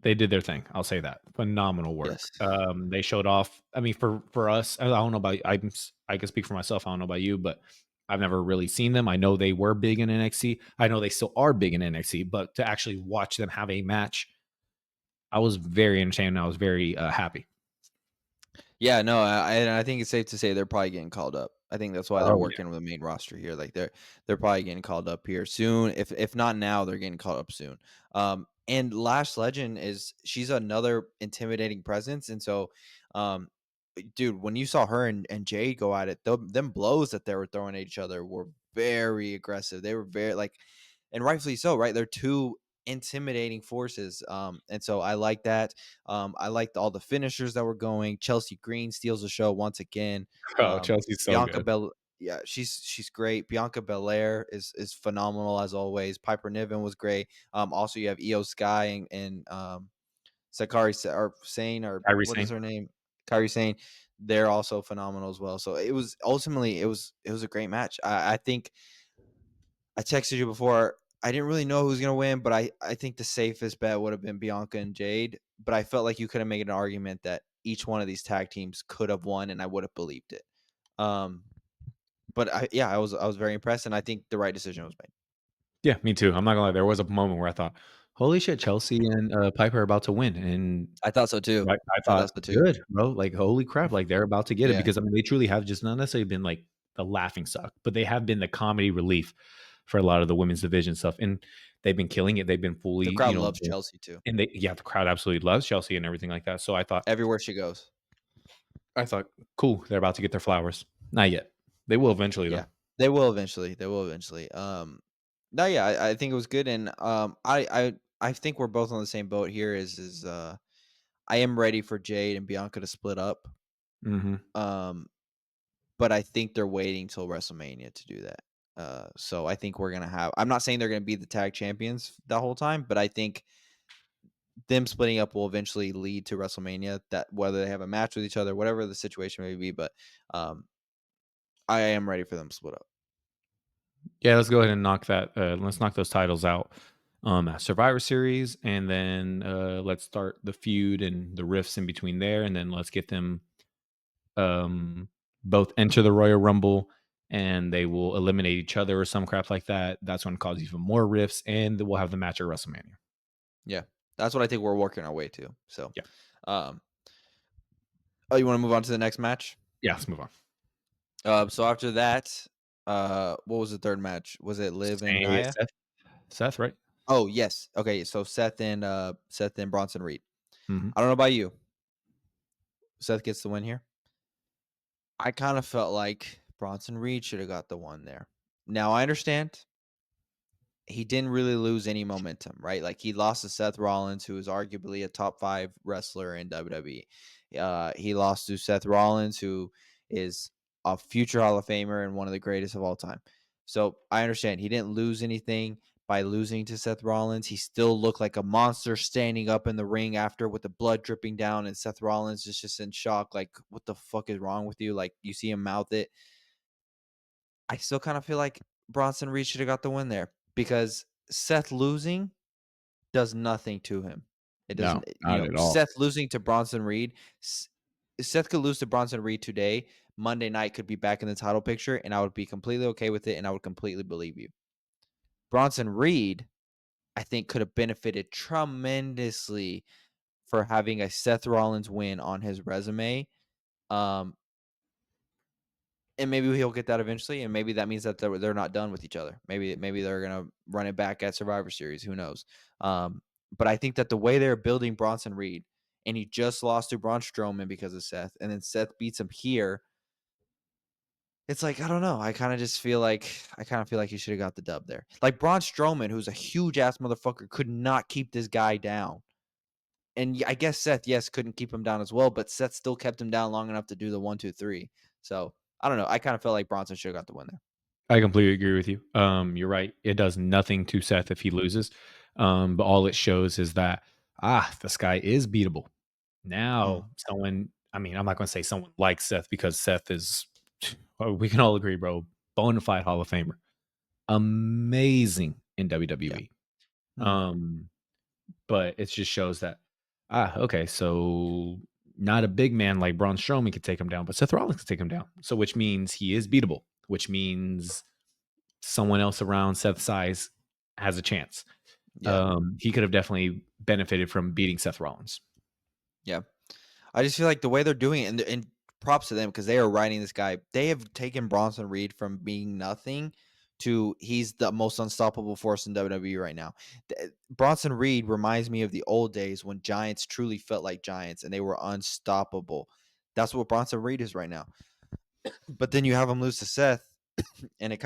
Speaker 2: They did their thing. I'll say that. Phenomenal
Speaker 1: Yes.
Speaker 2: work. They showed off. I mean, for us, I don't know about. I can speak for myself. I don't know about you, but I've never really seen them. I know they were big in NXT. I know they still are big in NXT. But to actually watch them have a match, I was very entertained. I was very happy.
Speaker 1: Yeah, no, and I think it's safe to say they're probably getting called up. I think that's why they're
Speaker 2: Oh yeah,
Speaker 1: working with the main roster here. Like they're probably getting called up here soon. If not now, they're getting called up soon. And Lash Legend she's another intimidating presence, and so, um, dude, when you saw her and Jade go at it, them blows that they were throwing at each other were very aggressive. They were very like, and rightfully so, right? They're two intimidating forces. And so I like that. I liked all the finishers that were going. Chelsea Green steals the show once again.
Speaker 2: oh Chelsea's so
Speaker 1: Bianca
Speaker 2: good.
Speaker 1: Bel Yeah, she's great. Bianca Belair is phenomenal as always. Piper Niven was great. Also you have Io Sky and Sakari or Sane, or
Speaker 2: Kyrie
Speaker 1: what is
Speaker 2: Sane.
Speaker 1: her name? Kyrie Sane. They're also phenomenal as well. So it was ultimately it was a great match. I think I texted you before. I didn't really know who was gonna win, but I think the safest bet would have been Bianca and Jade. But I felt like you could have made an argument that each one of these tag teams could have won, and I would have believed it. Um, but yeah, I was very impressed, and I think the right decision was made.
Speaker 2: Yeah, me too. I'm not gonna lie. There was a moment where I thought, "Holy shit, Chelsea and Piper are about to win," and
Speaker 1: I thought so too.
Speaker 2: I
Speaker 1: I thought
Speaker 2: thought,
Speaker 1: so too.
Speaker 2: "Good, bro, like, holy crap, like, they're about to get it,"
Speaker 1: Yeah,
Speaker 2: because, I mean, they truly have just not necessarily been, like, the laughing stock, but they have been the comedy relief for a lot of the women's division stuff, and they've been killing it. They've been fully,
Speaker 1: the crowd loves Chelsea too.
Speaker 2: and they yeah, the crowd absolutely loves Chelsea and everything like that, so
Speaker 1: Everywhere she goes.
Speaker 2: I thought, "Cool, they're about to get their flowers." Not yet. They will eventually, though.
Speaker 1: Yeah, they will eventually. They will eventually. No, yeah, I think it was good, and I think we're both on the same boat here. I am ready for Jade and Bianca to split up.
Speaker 2: Mhm.
Speaker 1: Um, but I think they're waiting till WrestleMania to do that. So I think we're gonna have. I'm not saying they're gonna be the tag champions the whole time, but I think them splitting up will eventually lead to WrestleMania. That whether they have a match with each other, whatever the situation may be, but um, I am ready for them to split up.
Speaker 2: Yeah, let's go ahead and let's knock those titles out, at Survivor Series, and then, let's start the feud and the rifts in between there, and then let's get them, um, both enter the Royal Rumble, and they will eliminate each other or some crap like that. That's gonna cause even more rifts, and we'll have the match at WrestleMania.
Speaker 1: Yeah, that's what I think we're working our way to. So,
Speaker 2: Yeah.
Speaker 1: um, oh, you want to move on to the next match?
Speaker 2: Yeah, let's move on.
Speaker 1: So after that, what was the third match? Was it Liv and
Speaker 2: Say
Speaker 1: Nia?
Speaker 2: Seth, right?
Speaker 1: Oh yes. Okay, so Seth and Bronson Reed.
Speaker 2: Mhm.
Speaker 1: I don't know about you. Seth gets the win here. I kind of felt like Bronson Reed should have got the one there. Now I understand he didn't really lose any momentum, right? Like he lost to Seth Rollins, who is arguably a top 5 wrestler in WWE. He lost to Seth Rollins, who is a future Hall of Famer and one of the greatest of all time. So I understand he didn't lose anything by losing to Seth Rollins. He still looked like a monster standing up in the ring after with the blood dripping down, and Seth Rollins is just in shock, like, what the fuck is wrong with you? Like you see him mouth it. I still kind of feel like Bronson Reed should have got the win there because Seth losing does nothing to him. It
Speaker 2: No,
Speaker 1: doesn't,
Speaker 2: not at all.
Speaker 1: Seth losing to Bronson Reed. Seth could lose to Bronson Reed today. Monday night could be back in the title picture, and I would be completely okay with it, and I would completely believe you. Bronson Reed, I think, could have benefited tremendously for having a Seth Rollins win on his resume. Um, and maybe he'll get that eventually, and maybe that means that they're not done with each other. Maybe they're gonna run it back at Survivor Series. Who knows? But I think that the way they're building Bronson Reed, and he just lost to Braun Strowman because of Seth, and then Seth beats him here. It's like, I don't know. I kind of feel like he should have got the dub there. Like Braun Strowman, who's a huge ass motherfucker, could not keep this guy down. And I guess Seth, yes, couldn't keep him down as well, but Seth still kept him down long enough to do the 1, 2, 3. So I don't know. I kind of felt like Bronson should have got the win there.
Speaker 2: I completely agree with you. You're right. It does nothing to Seth if he loses. But all it shows is that this guy is beatable.
Speaker 1: Mm,
Speaker 2: Now, someone, I mean, I'm not going to say someone like Seth because Seth is, well, we can all agree, bro, bona fide Hall of Famer, amazing in
Speaker 1: yeah.
Speaker 2: WWE.
Speaker 1: Mhm.
Speaker 2: Um, but it just shows that okay, so not a big man like Braun Strowman could take him down, but Seth Rollins could take him down. So which means he is beatable, which means someone else around Seth's size has a chance.
Speaker 1: Yeah.
Speaker 2: He could have definitely benefited from beating Seth Rollins.
Speaker 1: Yeah. I just feel like the way they're doing it, and props to them because they are riding this guy. They have taken Bronson Reed from being nothing to he's the most unstoppable force in WWE right now. Bronson Reed reminds me of the old days when Giants truly felt like Giants and they were unstoppable. That's what Bronson Reed is right now. But then you have him lose to Seth, and it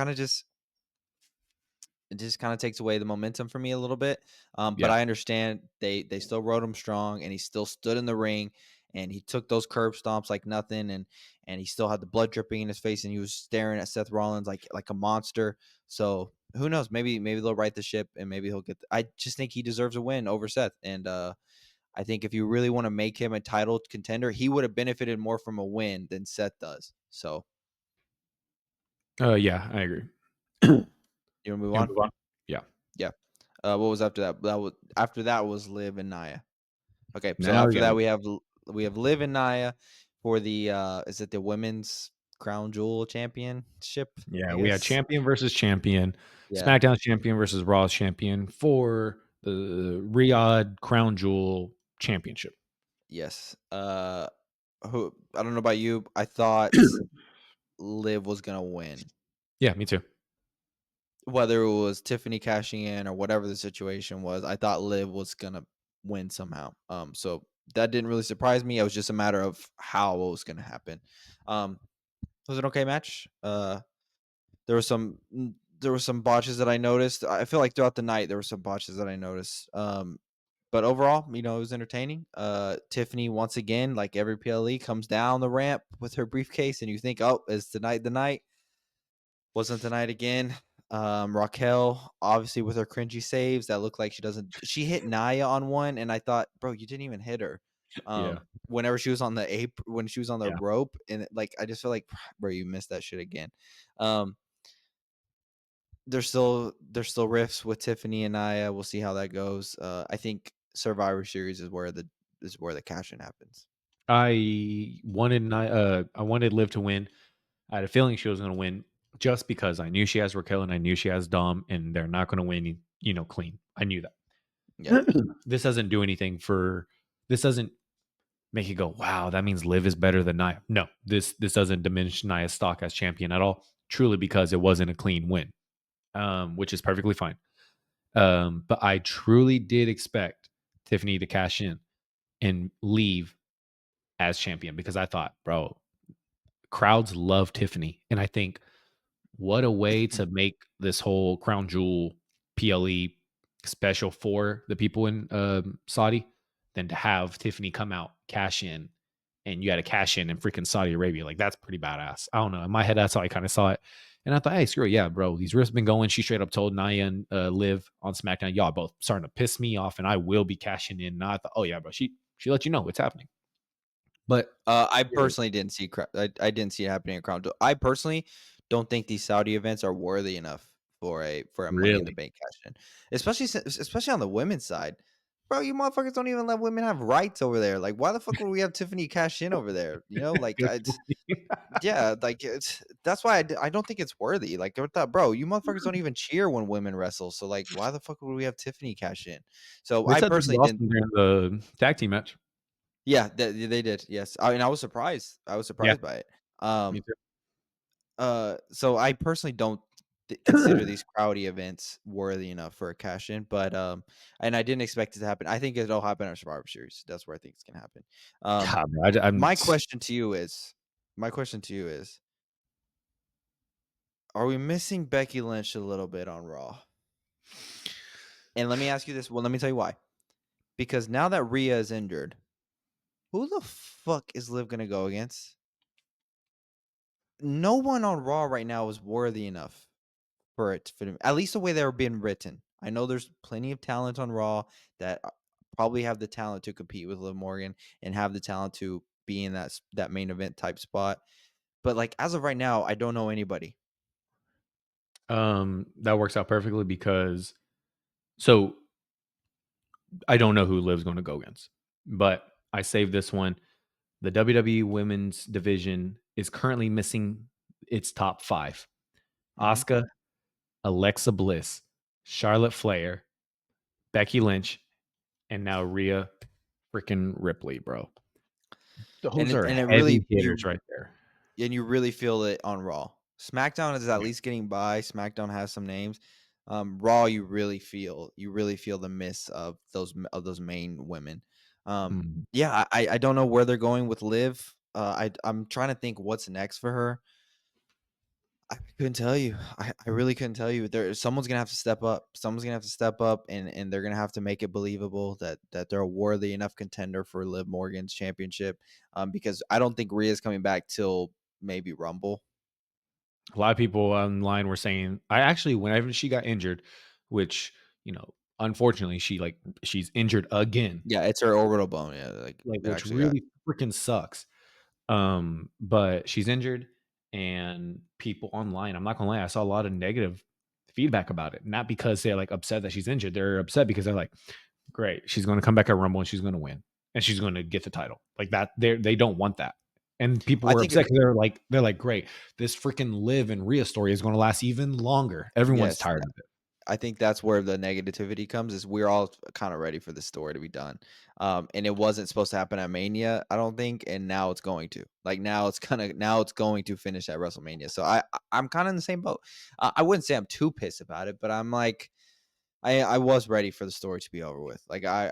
Speaker 1: just kind of takes away the momentum for me a little bit. But
Speaker 2: Yeah.
Speaker 1: I understand they still rode him strong, and he still stood in the ring, and he took those curb stomps like nothing, and he still had the blood dripping in his face, and he was staring at Seth Rollins like a monster. So who knows? Maybe they'll right the ship, and maybe he'll get. I just think he deserves a win over Seth, and I think if you really want to make him a title contender, he would have benefited more from a win than Seth does. So
Speaker 2: Yeah, I agree.
Speaker 1: you want to move
Speaker 2: You wanna
Speaker 1: on?
Speaker 2: move on? Yeah.
Speaker 1: Yeah. What was after that? After that was Liv and Nia. Okay, so
Speaker 2: Now we
Speaker 1: after
Speaker 2: got
Speaker 1: that we have Liv and Nia for the is it the women's crown jewel championship? I
Speaker 2: yeah, we had
Speaker 1: guess.
Speaker 2: champion versus champion,
Speaker 1: Yeah.
Speaker 2: SmackDown champion versus Raw champion for the Riyadh Crown Jewel Championship.
Speaker 1: Yes. Who I don't know about you. I thought Liv was gonna win,
Speaker 2: Yeah, me too.
Speaker 1: whether it was Tiffany cashing in or whatever the situation was. I thought Liv was gonna win somehow. So that didn't really surprise me. It was just a matter of how it was gonna happen. Um, it was an okay match. There was some botches that I noticed. I feel like throughout the night there were some botches that I noticed. But overall, it was entertaining. Tiffany once again, like every PLE, comes down the ramp with her briefcase, and you think, "Oh, is tonight the night?" Wasn't the night again. Raquel, obviously with her cringy saves, that looked like she doesn't. She hit Naya on one, and I thought, bro, you didn't even hit her.
Speaker 2: Yeah,
Speaker 1: Whenever she was on the when she was on the
Speaker 2: yeah.
Speaker 1: rope, and like I just feel like, bro, you missed that shit again. Um, there's still rifts with Tiffany and Nia. We'll see how that goes. I think Survivor Series is where the cash in happens.
Speaker 2: I wanted Liv to win. I had a feeling she was going to win just because I knew she has Raquel and I knew she has Dom, and they're not going to win, clean. I knew
Speaker 1: Yeah.
Speaker 2: that. This doesn't do anything for. This doesn't make you go, wow, that means Liv is better than Nia. No, this doesn't diminish Nia's stock as champion at all. Truly, because it wasn't a clean win, which is perfectly fine. But I truly did expect Tiffany to cash in and leave as champion because I thought, bro, crowds love Tiffany, and I think what a way to make this whole crown jewel PLE special for the people in Saudi than to have Tiffany come out, cash in, and you had to cash in freaking Saudi Arabia. Like that's pretty badass. I don't know. In my head, that's how I kind of saw it. And I thought, hey, screw it. Yeah, bro. These risks been going. She straight up told Nia and Liv on SmackDown, y'all both starting to piss me off, and I will be cashing in. And I thought, oh yeah, bro. She let you know what's happening. But
Speaker 1: I
Speaker 2: yeah,
Speaker 1: personally didn't see I didn't see it happening at Crown Jewel. I personally don't think these Saudi events are worthy enough for a Money in the
Speaker 2: Really?
Speaker 1: Bank cash in, especially on the women's side. Bro, you motherfuckers don't even let women have rights over there. Like, why the fuck would we have Tiffany cash in over there? You know, like
Speaker 2: Good
Speaker 1: I
Speaker 2: point.
Speaker 1: yeah, like it's that's why I don't think it's worthy. Like I thought, bro, you motherfuckers don't even cheer when women wrestle. So like, why the fuck would we have Tiffany cash in? So
Speaker 2: They
Speaker 1: I
Speaker 2: said this was
Speaker 1: personally didn't.
Speaker 2: awesome during the tag team match.
Speaker 1: Yeah, they did. Yes, I mean I was surprised. I was
Speaker 2: Yeah,
Speaker 1: surprised by it.
Speaker 2: me
Speaker 1: So I personally don't consider
Speaker 2: too.
Speaker 1: these crowdy events worthy enough for a cash in, but and I didn't expect it to happen. I think it'll happen at Survivor Series. That's where I think it's gonna happen. Um,
Speaker 2: God, bro, I'm
Speaker 1: my question to you is, my question to you is, are we missing Becky Lynch a little bit on Raw? And let me ask you this. Well, let me tell you why. Because now that Rhea is injured, who the fuck is Liv gonna go against? No one on Raw right now is worthy enough for it for at least the way they were being written. I know there's plenty of talent on Raw that probably have the talent to compete with Liv Morgan and have the talent to be in that main event type spot. But like as of right now, I don't know anybody.
Speaker 2: That works out perfectly because so I don't know who Liv's gonna go against, but I saved this one. The WWE Women's Division is currently missing its top 5.
Speaker 1: Mhm.
Speaker 2: Asuka, Alexa Bliss, Charlotte Flair, Becky Lynch, and now Rhea freaking Ripley, bro. Those are
Speaker 1: And it
Speaker 2: heavy
Speaker 1: really
Speaker 2: hitters right there.
Speaker 1: you really feel it on Raw. SmackDown is at least getting by. SmackDown has some names. Raw, you really feel the miss of those main women.
Speaker 2: Mhm.
Speaker 1: Yeah, I don't know where they're going with Liv. I'm trying to think what's next for her. I couldn't tell you. I really couldn't tell you. Someone's gonna have to step up. Someone's gonna have to step up, and they're gonna have to make it believable that they're a worthy enough contender for Liv Morgan's championship. Because I don't think Rhea's coming back till maybe Rumble.
Speaker 2: A lot of people online were saying I actually whenever she got injured, which, unfortunately she's injured again,
Speaker 1: Yeah, it's her orbital bone. Yeah, like
Speaker 2: like
Speaker 1: it
Speaker 2: which
Speaker 1: actually got.
Speaker 2: really freaking sucks. But she's injured and people online, I'm not gonna lie, I saw a lot of negative feedback about it. Not because they're like upset that she's injured. They're upset because they're like, great, she's gonna come back at Rumble and she's gonna win. And she's gonna get the title. Like that, they don't want that. And people
Speaker 1: I
Speaker 2: were
Speaker 1: think
Speaker 2: upset because they're like, great, this freaking Liv and Rhea story is gonna last even longer. Everyone's
Speaker 1: yes.
Speaker 2: tired of it.
Speaker 1: I think that's where the negativity comes is we're all kind of ready for this story to be done. And it wasn't supposed to happen at Mania, I don't think, and now it's going to. Like now it's going to finish at WrestleMania. So I'm kind of in the same boat. I wouldn't say I'm too pissed about it, but I'm like I was ready for the story to be over with. Like I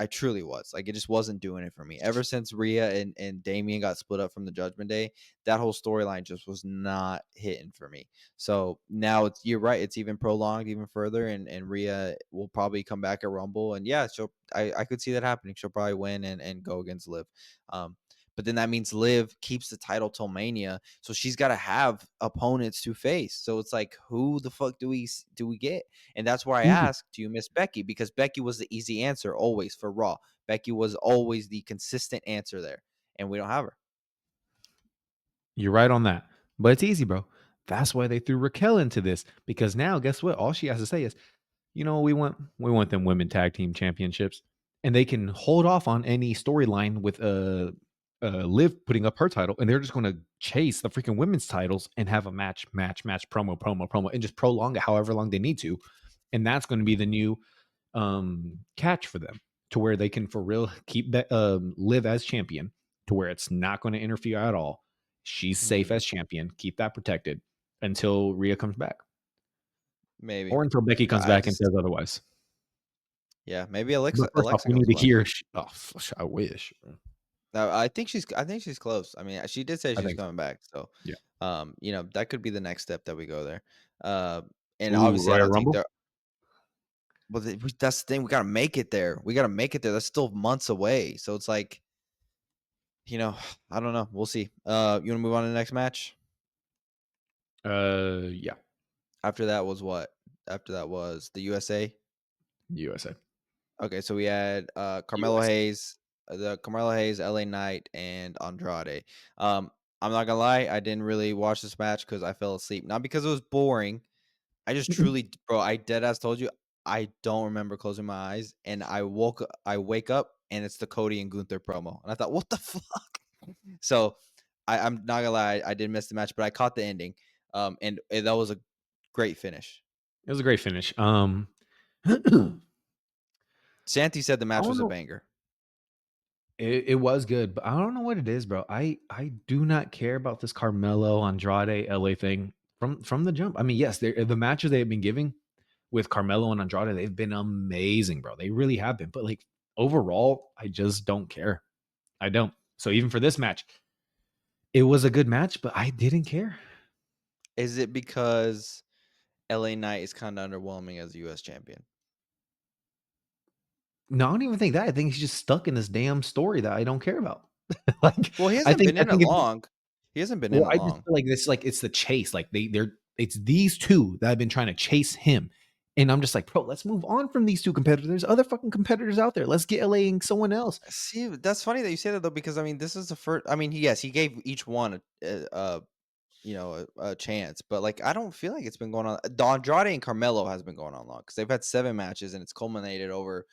Speaker 1: truly was. Like it just wasn't doing it for me. Ever since Rhea and Damien got split up from the Judgment Day, that whole storyline just was not hitting for me. So now you're right, it's even prolonged even further, and Rhea will probably come back at Rumble. And yeah, I could see that happening. She'll probably win and go against Liv. Um but then that means Liv keeps the title till Mania, so she's got to have opponents to face. So it's like, who the fuck do we get? And that's why I
Speaker 2: Easy.
Speaker 1: asked, do you miss Becky? Because Becky was the easy answer always for Raw. Becky was always the consistent answer there, and we don't have her.
Speaker 2: You're right on that. But it's easy, bro. That's why they threw Raquel into this. Because now, guess what? All she has to say is, we want them women tag team championships, and they can hold off on any storyline with Liv putting up her title, and they're just going to chase the freaking women's titles and have a match, promo, and just prolong it however long they need to, and that's going to be the new catch for them, to where they can for real keep that Liv as champion, to where it's not going to interfere at all. She's safe
Speaker 1: Mm,
Speaker 2: as champion. Keep that protected until Rhea comes back,
Speaker 1: maybe.
Speaker 2: or until Becky comes
Speaker 1: I
Speaker 2: back and
Speaker 1: just
Speaker 2: says otherwise.
Speaker 1: yeah, maybe
Speaker 2: But first off,
Speaker 1: Alexa
Speaker 2: we need
Speaker 1: comes
Speaker 2: to
Speaker 1: back.
Speaker 2: hear I wish.
Speaker 1: No, I think she's close. I mean, she did say
Speaker 2: I
Speaker 1: she's
Speaker 2: think so.
Speaker 1: coming back, so
Speaker 2: Yeah.
Speaker 1: that could be the next step that we go there. Uh, and
Speaker 2: Ooh,
Speaker 1: obviously, I
Speaker 2: Royal
Speaker 1: don't think
Speaker 2: Rumble?
Speaker 1: they're. Well, that's the thing. We gotta make it there. We gotta make it there. That's still months away. So it's like, I don't know. We'll see. You want to move on to the next match?
Speaker 2: Yeah,
Speaker 1: After that was what? After that was the USA.
Speaker 2: USA.
Speaker 1: Okay, so we had Carmelo
Speaker 2: USA.
Speaker 1: Hayes, LA Knight, and Andrade. I'm not gonna lie, I didn't really watch this match because I fell asleep. Not because it was boring, I just truly, bro, I dead ass told you, I don't remember closing my eyes, and I wake up, and it's the Cody and Gunther promo, and I thought, "What the fuck?" So, I'm not gonna lie, I did miss the match, but I caught the ending, and that was a great finish.
Speaker 2: It was a great finish. I
Speaker 1: Santi said the match
Speaker 2: don't
Speaker 1: was a
Speaker 2: know.
Speaker 1: banger.
Speaker 2: It was good, but I don't know what it is, bro. I do not care about this Carmelo Andrade LA thing from the jump. I mean, yes, the matches they have been giving with Carmelo and Andrade, they've been amazing, bro. They really have been. But like overall, I just don't care. I don't. So even for this match, it was a good match, but I didn't care.
Speaker 1: Is it because LA Knight is kinda underwhelming as US champion?
Speaker 2: No, I don't even think that. I think he's just stuck in this damn story that I don't care about. like
Speaker 1: Well, he
Speaker 2: I
Speaker 1: hasn't
Speaker 2: think
Speaker 1: been
Speaker 2: I
Speaker 1: in it
Speaker 2: think if
Speaker 1: long. He hasn't been in
Speaker 2: Well,
Speaker 1: it
Speaker 2: I just
Speaker 1: long.
Speaker 2: feel like this, like, it's the chase, like, they're it's these 2 that have been trying to chase him, and I'm just like, "Bro, let's move on from these 2 competitors. There's other fucking competitors out there. Let's get LA-ing someone else."
Speaker 1: See, that's funny that you say that though, because I mean, this is the first. I mean, yes, he gave each one a chance, but like I don't feel like it's been going on. Andrade and Carmelo has been going on long because they've had 7 matches and it's culminated over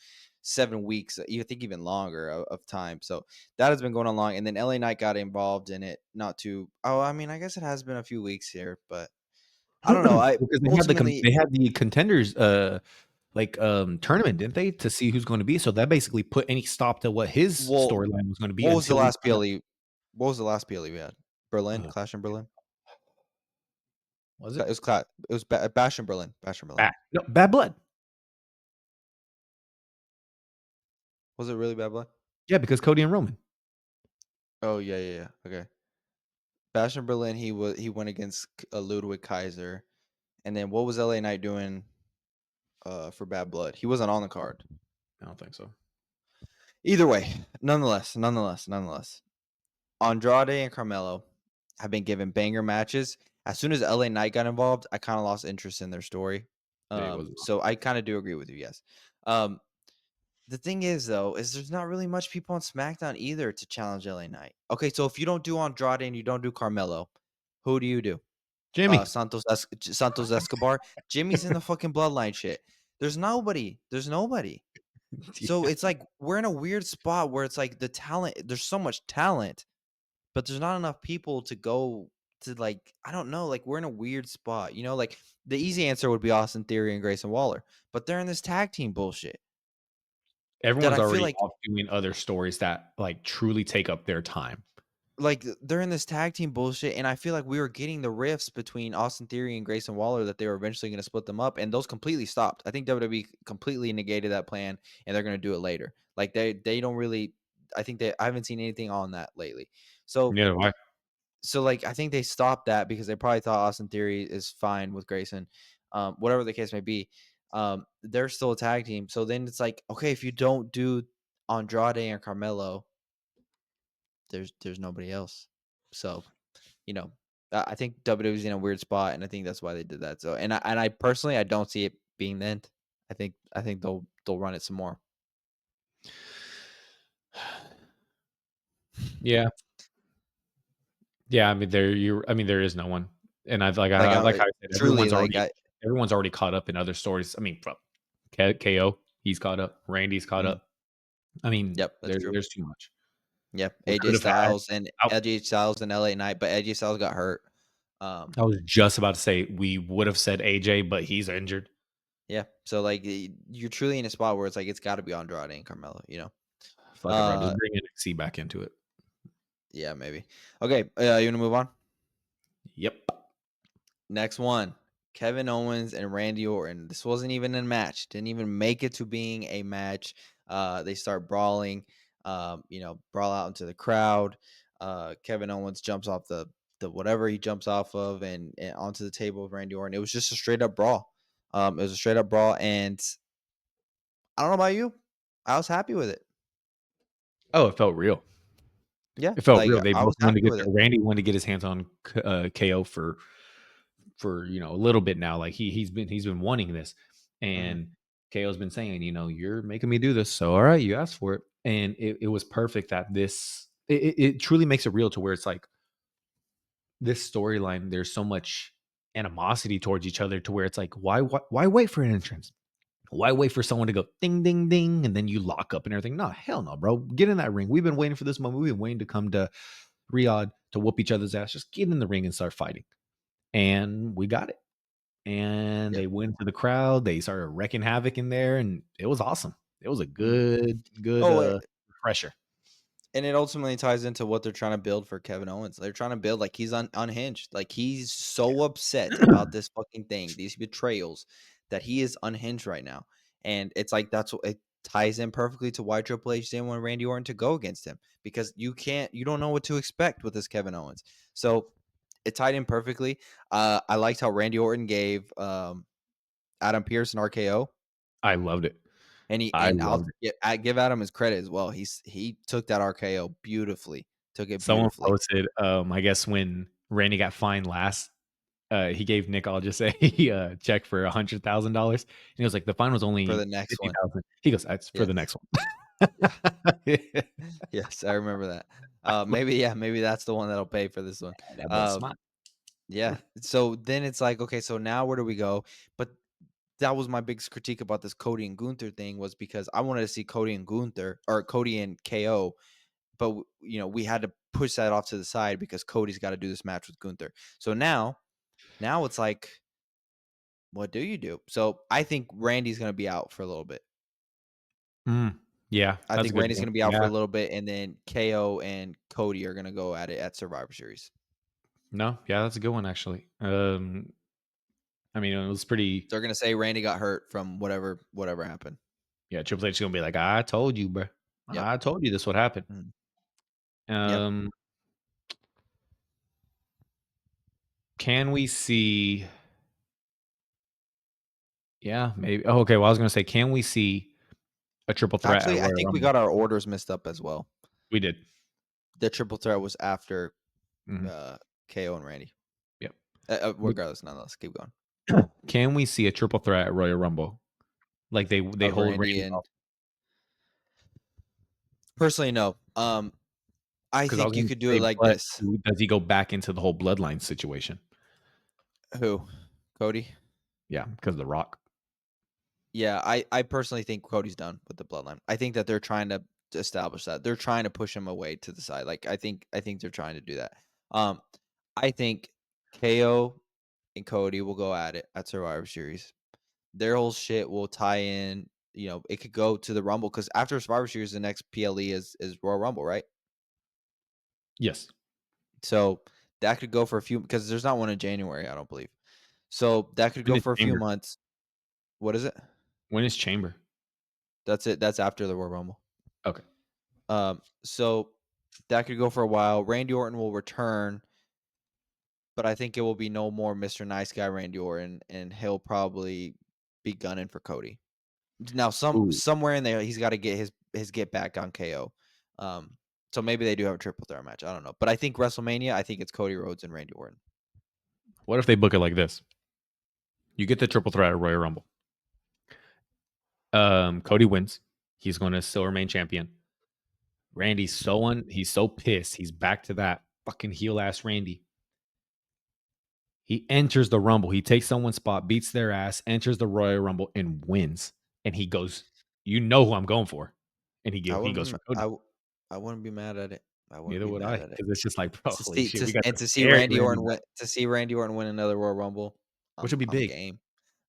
Speaker 1: 7 weeks. You think even longer of time. So that has been going on long, and then LA Knight got involved in it. Not too. Oh, I mean, I guess it has been a few weeks here, but I don't know. I
Speaker 2: Because
Speaker 1: ultimately,
Speaker 2: they had the contenders, tournament, didn't they, to see who's gonna be, so that basically put any stop to what his
Speaker 1: well,
Speaker 2: storyline was gonna be
Speaker 1: what was the
Speaker 2: until we
Speaker 1: last
Speaker 2: found out.
Speaker 1: PLE? What was the last PLE we had? Berlin,
Speaker 2: Uh,
Speaker 1: Clash in Berlin.
Speaker 2: was
Speaker 1: It
Speaker 2: it?
Speaker 1: was It was Bash in Berlin. Bash in Berlin.
Speaker 2: Bad Blood.
Speaker 1: Was it really Bad Blood?
Speaker 2: Yeah, because Cody and Roman.
Speaker 1: Oh yeah, yeah, yeah. Okay. Bash in Berlin. He went against Ludwig Kaiser, and then what was LA Knight doing? For Bad Blood, he wasn't on the card.
Speaker 2: I don't think so.
Speaker 1: Either way, nonetheless, Andrade and Carmelo have been given banger matches. As soon as LA Knight got involved, I kind of lost interest in their story.
Speaker 2: Yeah, it was
Speaker 1: So I kind of do agree with you. Yes. Um, The thing is, though, is there's not really much people on SmackDown either to challenge LA Knight. Okay, so if you don't do Andrade and you don't do Carmelo, who do you do?
Speaker 2: Jimmy.
Speaker 1: Santos Escobar. Jimmy's in the fucking bloodline shit. There's nobody. There's nobody. So
Speaker 2: Yeah.
Speaker 1: it's like we're in a weird spot where it's like the talent. There's so much talent, but there's not enough people to go to like I don't know. Like we're in a weird spot. You know, like the easy answer would be Austin Theory and Grayson Waller, but they're in this tag team bullshit that
Speaker 2: Everyone's
Speaker 1: I feel
Speaker 2: already
Speaker 1: like
Speaker 2: off doing other stories that, like, truly take up their time.
Speaker 1: they're in this tag team bullshit, and I feel like we were getting the rifts between Austin Theory and Grayson Waller that they were eventually going to split them up, and those completely stopped. I think WWE completely negated that plan, and they're going to do it later. Like they don't really. I think I haven't seen anything on that lately. So
Speaker 2: Neither do I.
Speaker 1: like I think they stopped that because they probably thought Austin Theory is fine with Grayson, whatever the case may be. They're still a tag team, so then it's like okay, if you don't do Andrade and Carmelo, there's nobody else. So you know, I think WWE's in a weird spot, and I think that's why they did that. So, and I personally, I don't see it being the end. I think they'll run it some more.
Speaker 2: Yeah. Yeah, I mean, there is no one. And I've
Speaker 1: Like
Speaker 2: like I said,
Speaker 1: truly, like I,
Speaker 2: everyone's already caught up in other stories. I mean, from KO, he's caught up. Randy's caught
Speaker 1: mhm,
Speaker 2: up. I mean,
Speaker 1: yep, that's true.
Speaker 2: there's too much.
Speaker 1: Yep,
Speaker 2: We could have had
Speaker 1: AJ Styles and LA Knight, but AJ Styles got hurt. Um,
Speaker 2: I was just about to say we would have said AJ, but he's injured.
Speaker 1: yeah, so like you're truly in a spot where it's like it's got to be Andrade and Carmelo.
Speaker 2: Fuck it, bro.
Speaker 1: Uh,
Speaker 2: Just bring NXT back into it.
Speaker 1: yeah, maybe. Okay, you want to move on?
Speaker 2: Yep.
Speaker 1: Next one, Kevin Owens and Randy Orton. This wasn't even a match. Didn't even make it to being a match. They start brawling. Brawl out into the crowd. Kevin Owens jumps off the whatever he jumps off of and onto the table with Randy Orton. It was just a straight up brawl. It was a straight up brawl, and I don't know about you, I was happy with it.
Speaker 2: Oh, it felt real.
Speaker 1: Yeah,
Speaker 2: It felt
Speaker 1: like
Speaker 2: real. They
Speaker 1: I
Speaker 2: both
Speaker 1: was
Speaker 2: wanted to
Speaker 1: happy
Speaker 2: get
Speaker 1: with
Speaker 2: their
Speaker 1: it.
Speaker 2: Randy wanted to get his hands on KO for a little bit now. Like he's been wanting this,
Speaker 1: Hmm.
Speaker 2: and KO's been saying, you're making me do this, so all right, you asked for it, and it was perfect that it truly makes it real to where it's like this storyline. There's so much. animosity towards each other to where it's like, why wait for an entrance? Why wait for someone to go ding ding ding and then you lock up and everything? No, hell no, bro. Get in that ring. We've been waiting for this moment. We've been waiting to come to Riyadh to whoop each other's ass. Just get in the ring and start fighting. And we got it. And
Speaker 1: Yep.
Speaker 2: they went to the crowd. They started wrecking havoc in there, and it was awesome. It was a
Speaker 1: Mhm.
Speaker 2: good
Speaker 1: Oh, wait.
Speaker 2: refresher.
Speaker 1: And it ultimately ties into what they're trying to build for Kevin Owens. They're trying to build like he's unhinged. Like he's so upset about this fucking thing, these betrayals, that he is unhinged right now. And it's like that's what it ties in perfectly to why Triple H didn't want Randy Orton to go against him because you don't know what to expect with this Kevin Owens. So it tied in perfectly. I liked how Randy Orton gave Adam Pearce an RKO.
Speaker 2: I loved it. I
Speaker 1: I'll
Speaker 2: loved it.
Speaker 1: give Adam his credit as well. He took that RKO beautifully. Took it
Speaker 2: Someone
Speaker 1: beautifully
Speaker 2: posted, I guess when Randy got fined last, he gave Nick, I'll just say, a check for $100,000. And he was like, the fine was
Speaker 1: for
Speaker 2: only
Speaker 1: the next one.
Speaker 2: 50,000. He goes, that's for the
Speaker 1: Yes.
Speaker 2: next one.
Speaker 1: Yeah.
Speaker 2: Yeah.
Speaker 1: Yes, I remember that.
Speaker 2: I love
Speaker 1: Maybe that's the one that'll pay for this one.
Speaker 2: that boy
Speaker 1: Um,
Speaker 2: smart.
Speaker 1: yeah. So then it's like, okay, so now where do we go? But that was my biggest critique about this Cody and Gunther thing was because I wanted to see Cody and Gunther or Cody and KO, but we had to push that off to the side because Cody's got to do this match with Gunther. So now it's like, what do you do? So I think Randy's going to be out for a little bit.
Speaker 2: Mm, yeah,
Speaker 1: I
Speaker 2: that's a
Speaker 1: think
Speaker 2: good
Speaker 1: Randy's
Speaker 2: point.
Speaker 1: going to be out for
Speaker 2: Yeah.
Speaker 1: a little bit, and then KO and Cody are going to go at it at Survivor Series.
Speaker 2: No, yeah, that's a good one, actually. I mean, it was pretty.
Speaker 1: They're going to say Randy got hurt from whatever happened.
Speaker 2: Yeah, Triple H is gonna be like, "I told you, bro.
Speaker 1: Yep.
Speaker 2: I told you this would happen."
Speaker 1: Mhm. Yep.
Speaker 2: Um, can we see? Yeah, maybe. Oh, okay. Well, I was gonna say, can we see a triple threat at
Speaker 1: Actually, I
Speaker 2: Royal
Speaker 1: think we
Speaker 2: Rumble?
Speaker 1: got our orders messed up as well.
Speaker 2: We did.
Speaker 1: The triple threat was after
Speaker 2: Mhm.
Speaker 1: uh, KO and Randy.
Speaker 2: Yep. But
Speaker 1: Regardless, nonetheless, keep going.
Speaker 2: can we see a triple threat at Royal Rumble? Like they
Speaker 1: Of
Speaker 2: hold
Speaker 1: Randy
Speaker 2: Randy
Speaker 1: and
Speaker 2: off
Speaker 1: personally, no. I
Speaker 2: because I was
Speaker 1: think you
Speaker 2: gonna
Speaker 1: could do it
Speaker 2: say,
Speaker 1: like
Speaker 2: but
Speaker 1: this.
Speaker 2: does he go back into the whole bloodline situation?
Speaker 1: Who? Cody?
Speaker 2: Yeah, because The Rock.
Speaker 1: Yeah, I personally think Cody's done with the bloodline. I think that they're trying to establish that. They're trying to push him away to the side. Like I think they're trying to do that. Um I think KO and Cody will go at it at Survivor Series. Their whole shit will tie in, it could go to the Rumble cuz after Survivor Series the next PLE is Royal Rumble, right?
Speaker 2: Yes.
Speaker 1: So that could go for a few because there's not one in January, I don't believe. So that could
Speaker 2: When
Speaker 1: go
Speaker 2: is
Speaker 1: for a few
Speaker 2: Chamber?
Speaker 1: months. What is it?
Speaker 2: When is Chamber?
Speaker 1: That's it. That's after the Royal Rumble.
Speaker 2: Okay.
Speaker 1: So that could go for a while. Randy Orton will return, but I think it will be no more Mr. Nice Guy Randy Orton, and he'll probably be gunning for Cody. Now,
Speaker 2: Ooh.
Speaker 1: somewhere in there, he's got to get his get back on KO. So maybe they do have a triple threat match. I don't know, but I think WrestleMania. I think it's Cody Rhodes and Randy Orton.
Speaker 2: What if they book it like this? You get the triple threat at Royal Rumble. Cody wins. He's going to still remain champion. He's so pissed. He's back to that fucking heel ass Randy. He enters the Rumble. He takes someone's spot, beats their ass, enters the Royal Rumble, and wins. And he goes, "You know who I'm going for," and
Speaker 1: I
Speaker 2: he
Speaker 1: wouldn't be.
Speaker 2: goes for Cody.
Speaker 1: I wouldn't be mad at it. I wouldn't
Speaker 2: Neither
Speaker 1: be
Speaker 2: would
Speaker 1: mad
Speaker 2: I,
Speaker 1: at it.
Speaker 2: because it's just like, bro,
Speaker 1: To
Speaker 2: holy
Speaker 1: see
Speaker 2: shit, we got
Speaker 1: and
Speaker 2: to bury Randy back,
Speaker 1: To see Randy Orton win another Royal Rumble,
Speaker 2: which would be
Speaker 1: I'm
Speaker 2: big.
Speaker 1: game.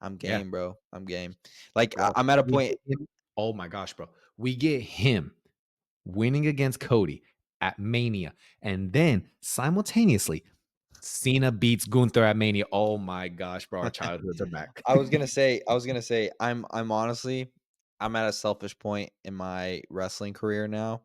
Speaker 1: I'm
Speaker 2: Yeah,
Speaker 1: game, bro. I'm game. Like
Speaker 2: bro.
Speaker 1: I'm at a
Speaker 2: We
Speaker 1: point.
Speaker 2: get him. Oh my gosh, bro. We get him winning against Cody at Mania, and then simultaneously Cena beats Gunther at Mania. Oh my gosh, bro, our childhoods are back.
Speaker 1: I was gonna say, I'm honestly, I'm at a selfish point in my wrestling career now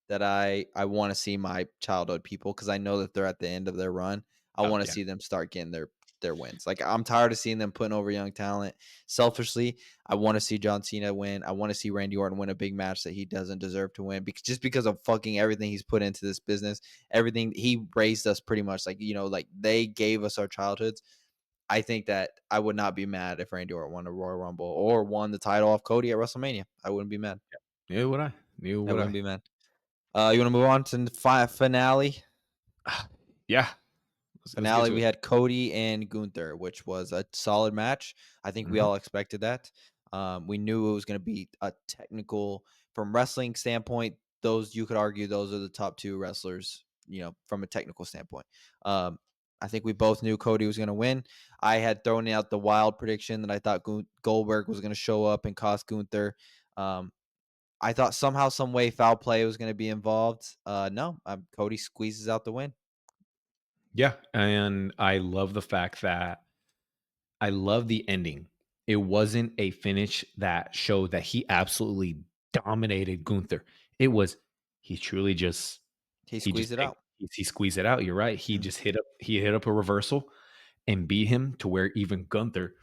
Speaker 1: that I want to see my childhood people because I know that they're at the end of their run. I
Speaker 2: Oh
Speaker 1: want to
Speaker 2: yeah,
Speaker 1: see them start getting their wins. Like I'm tired of seeing them putting over young talent. Selfishly, I want to see John Cena win. I want to see Randy Orton win a big match that he doesn't deserve to win because just because of fucking everything he's put into this business, everything he raised us pretty much. Like like they gave us our childhoods. I think that I would not be mad if Randy Orton won a Royal Rumble or won the title off Cody at WrestleMania. I wouldn't be mad.
Speaker 2: neither would I. Neither
Speaker 1: I
Speaker 2: would
Speaker 1: wouldn't
Speaker 2: I.
Speaker 1: be mad. You want to move on to the finale?
Speaker 2: Yeah, Let's get
Speaker 1: Finale,
Speaker 2: to
Speaker 1: we
Speaker 2: it.
Speaker 1: had Cody and Gunther, which was a solid match. I think we
Speaker 2: Mhm.
Speaker 1: all expected that. We knew it was going to be a technical, from wrestling standpoint. Those you could argue those are the top two wrestlers, from a technical standpoint. Um, I think we both knew Cody was going to win. I had thrown out the wild prediction that I thought Goldberg was going to show up and cost Gunther. Um, I thought somehow, some way, foul play was going to be involved. No, Cody squeezes out the win.
Speaker 2: Yeah, and I love the fact that I love the ending. It wasn't a finish that showed that he absolutely dominated Gunther. It was he truly just
Speaker 1: He
Speaker 2: he just
Speaker 1: squeezed it
Speaker 2: take
Speaker 1: out.
Speaker 2: he squeezed it out. You're right.
Speaker 1: Mhm.
Speaker 2: He hit up a reversal and beat him to where even Gunther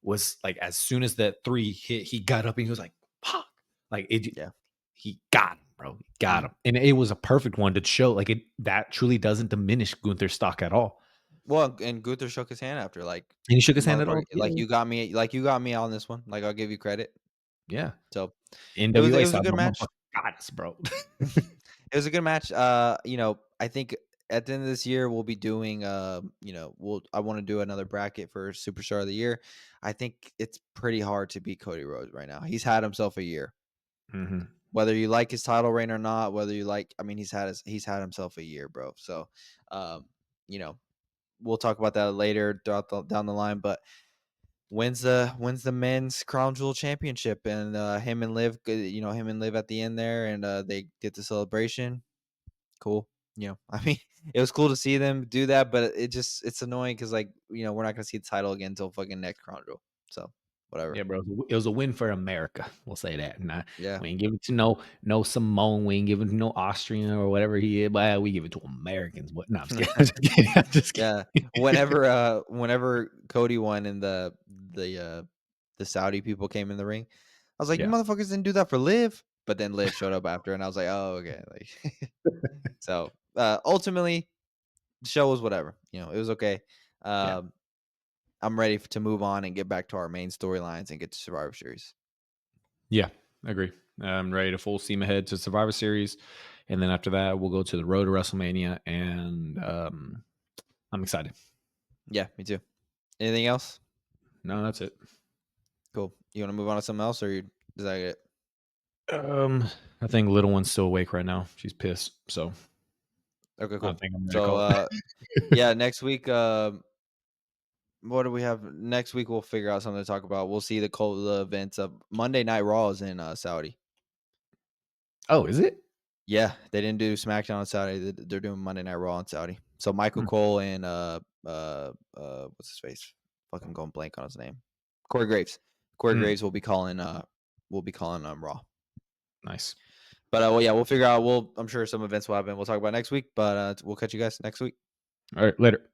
Speaker 2: was like, as soon as that 3 hit, he got up and he was like, "Fuck." Like
Speaker 1: Yeah.
Speaker 2: he got him, bro. He got
Speaker 1: Mhm.
Speaker 2: him. And it was a perfect one to show like it that truly doesn't diminish Gunther's stock at all.
Speaker 1: Well, and Gunther shook his hand after,
Speaker 2: And he shook his hand at
Speaker 1: motherfucker,
Speaker 2: all. Yeah.
Speaker 1: like you got me on this one. Like, I'll give you credit.
Speaker 2: Yeah.
Speaker 1: So it
Speaker 2: NWA
Speaker 1: was a
Speaker 2: style,
Speaker 1: good
Speaker 2: my
Speaker 1: match.
Speaker 2: motherfucker got us, bro.
Speaker 1: It was a good match. I think at the end of this year we'll be doing I want to do another bracket for Superstar of the Year. I think it's pretty hard to beat Cody Rhodes right now. He's had himself a year.
Speaker 2: Mhm.
Speaker 1: Whether you like his title reign or not, whether you like I mean he's had himself a year, bro. So um, you know, we'll talk about that later down the line, but when's the men's crown jewel championship, and him and Liv, him and Liv at the end there, and they get the celebration. Cool. I mean, it was cool to see them do that, but it's annoying because, like, we're not gonna see the title again until fucking next crown jewel. So whatever.
Speaker 2: Yeah, bro. It was a win for America. We'll say that. Nah,
Speaker 1: Yeah.
Speaker 2: we ain't give it to no Samoan. We ain't give it to no Austrian or whatever he is. But we give it to Americans. But no, I'm just kidding. I'm just kidding. I'm just
Speaker 1: Yeah.
Speaker 2: kidding.
Speaker 1: Whenever Cody won and the Saudi people came in the ring, I was like, you
Speaker 2: Yeah,
Speaker 1: motherfuckers didn't do that for Liv. But then Liv showed up after, and I was like, oh, okay. Like, so ultimately, the show was whatever. It was okay.
Speaker 2: yeah,
Speaker 1: Um, I'm ready to move on and get back to our main storylines and get to Survivor Series.
Speaker 2: yeah. I agree. I'm ready to full steam ahead to Survivor Series, and then after that, we'll go to the road to WrestleMania, and I'm excited.
Speaker 1: Yeah, me too. Anything else?
Speaker 2: No, that's it.
Speaker 1: Cool. You want to move on to something else, or is that it?
Speaker 2: Um, I think little one's still awake right now. She's pissed, so
Speaker 1: Okay,
Speaker 2: I
Speaker 1: cool.
Speaker 2: think I'm ready to
Speaker 1: So,
Speaker 2: call it.
Speaker 1: yeah, next week. What do we have next week? We'll figure out something to talk about. We'll see the events of Monday Night Raw is in Saudi.
Speaker 2: Oh, is it?
Speaker 1: Yeah, they didn't do SmackDown on Saudi. They're doing Monday Night Raw in Saudi. So Michael
Speaker 2: Hmm,
Speaker 1: Cole and what's his face? Fucking going blank on his name. Corey Graves. Corey
Speaker 2: hmm,
Speaker 1: Graves will be calling Raw.
Speaker 2: nice.
Speaker 1: But well, yeah, we'll figure out. I'm sure some events will happen. We'll talk about next week. But we'll catch you guys next week.
Speaker 2: All right, later.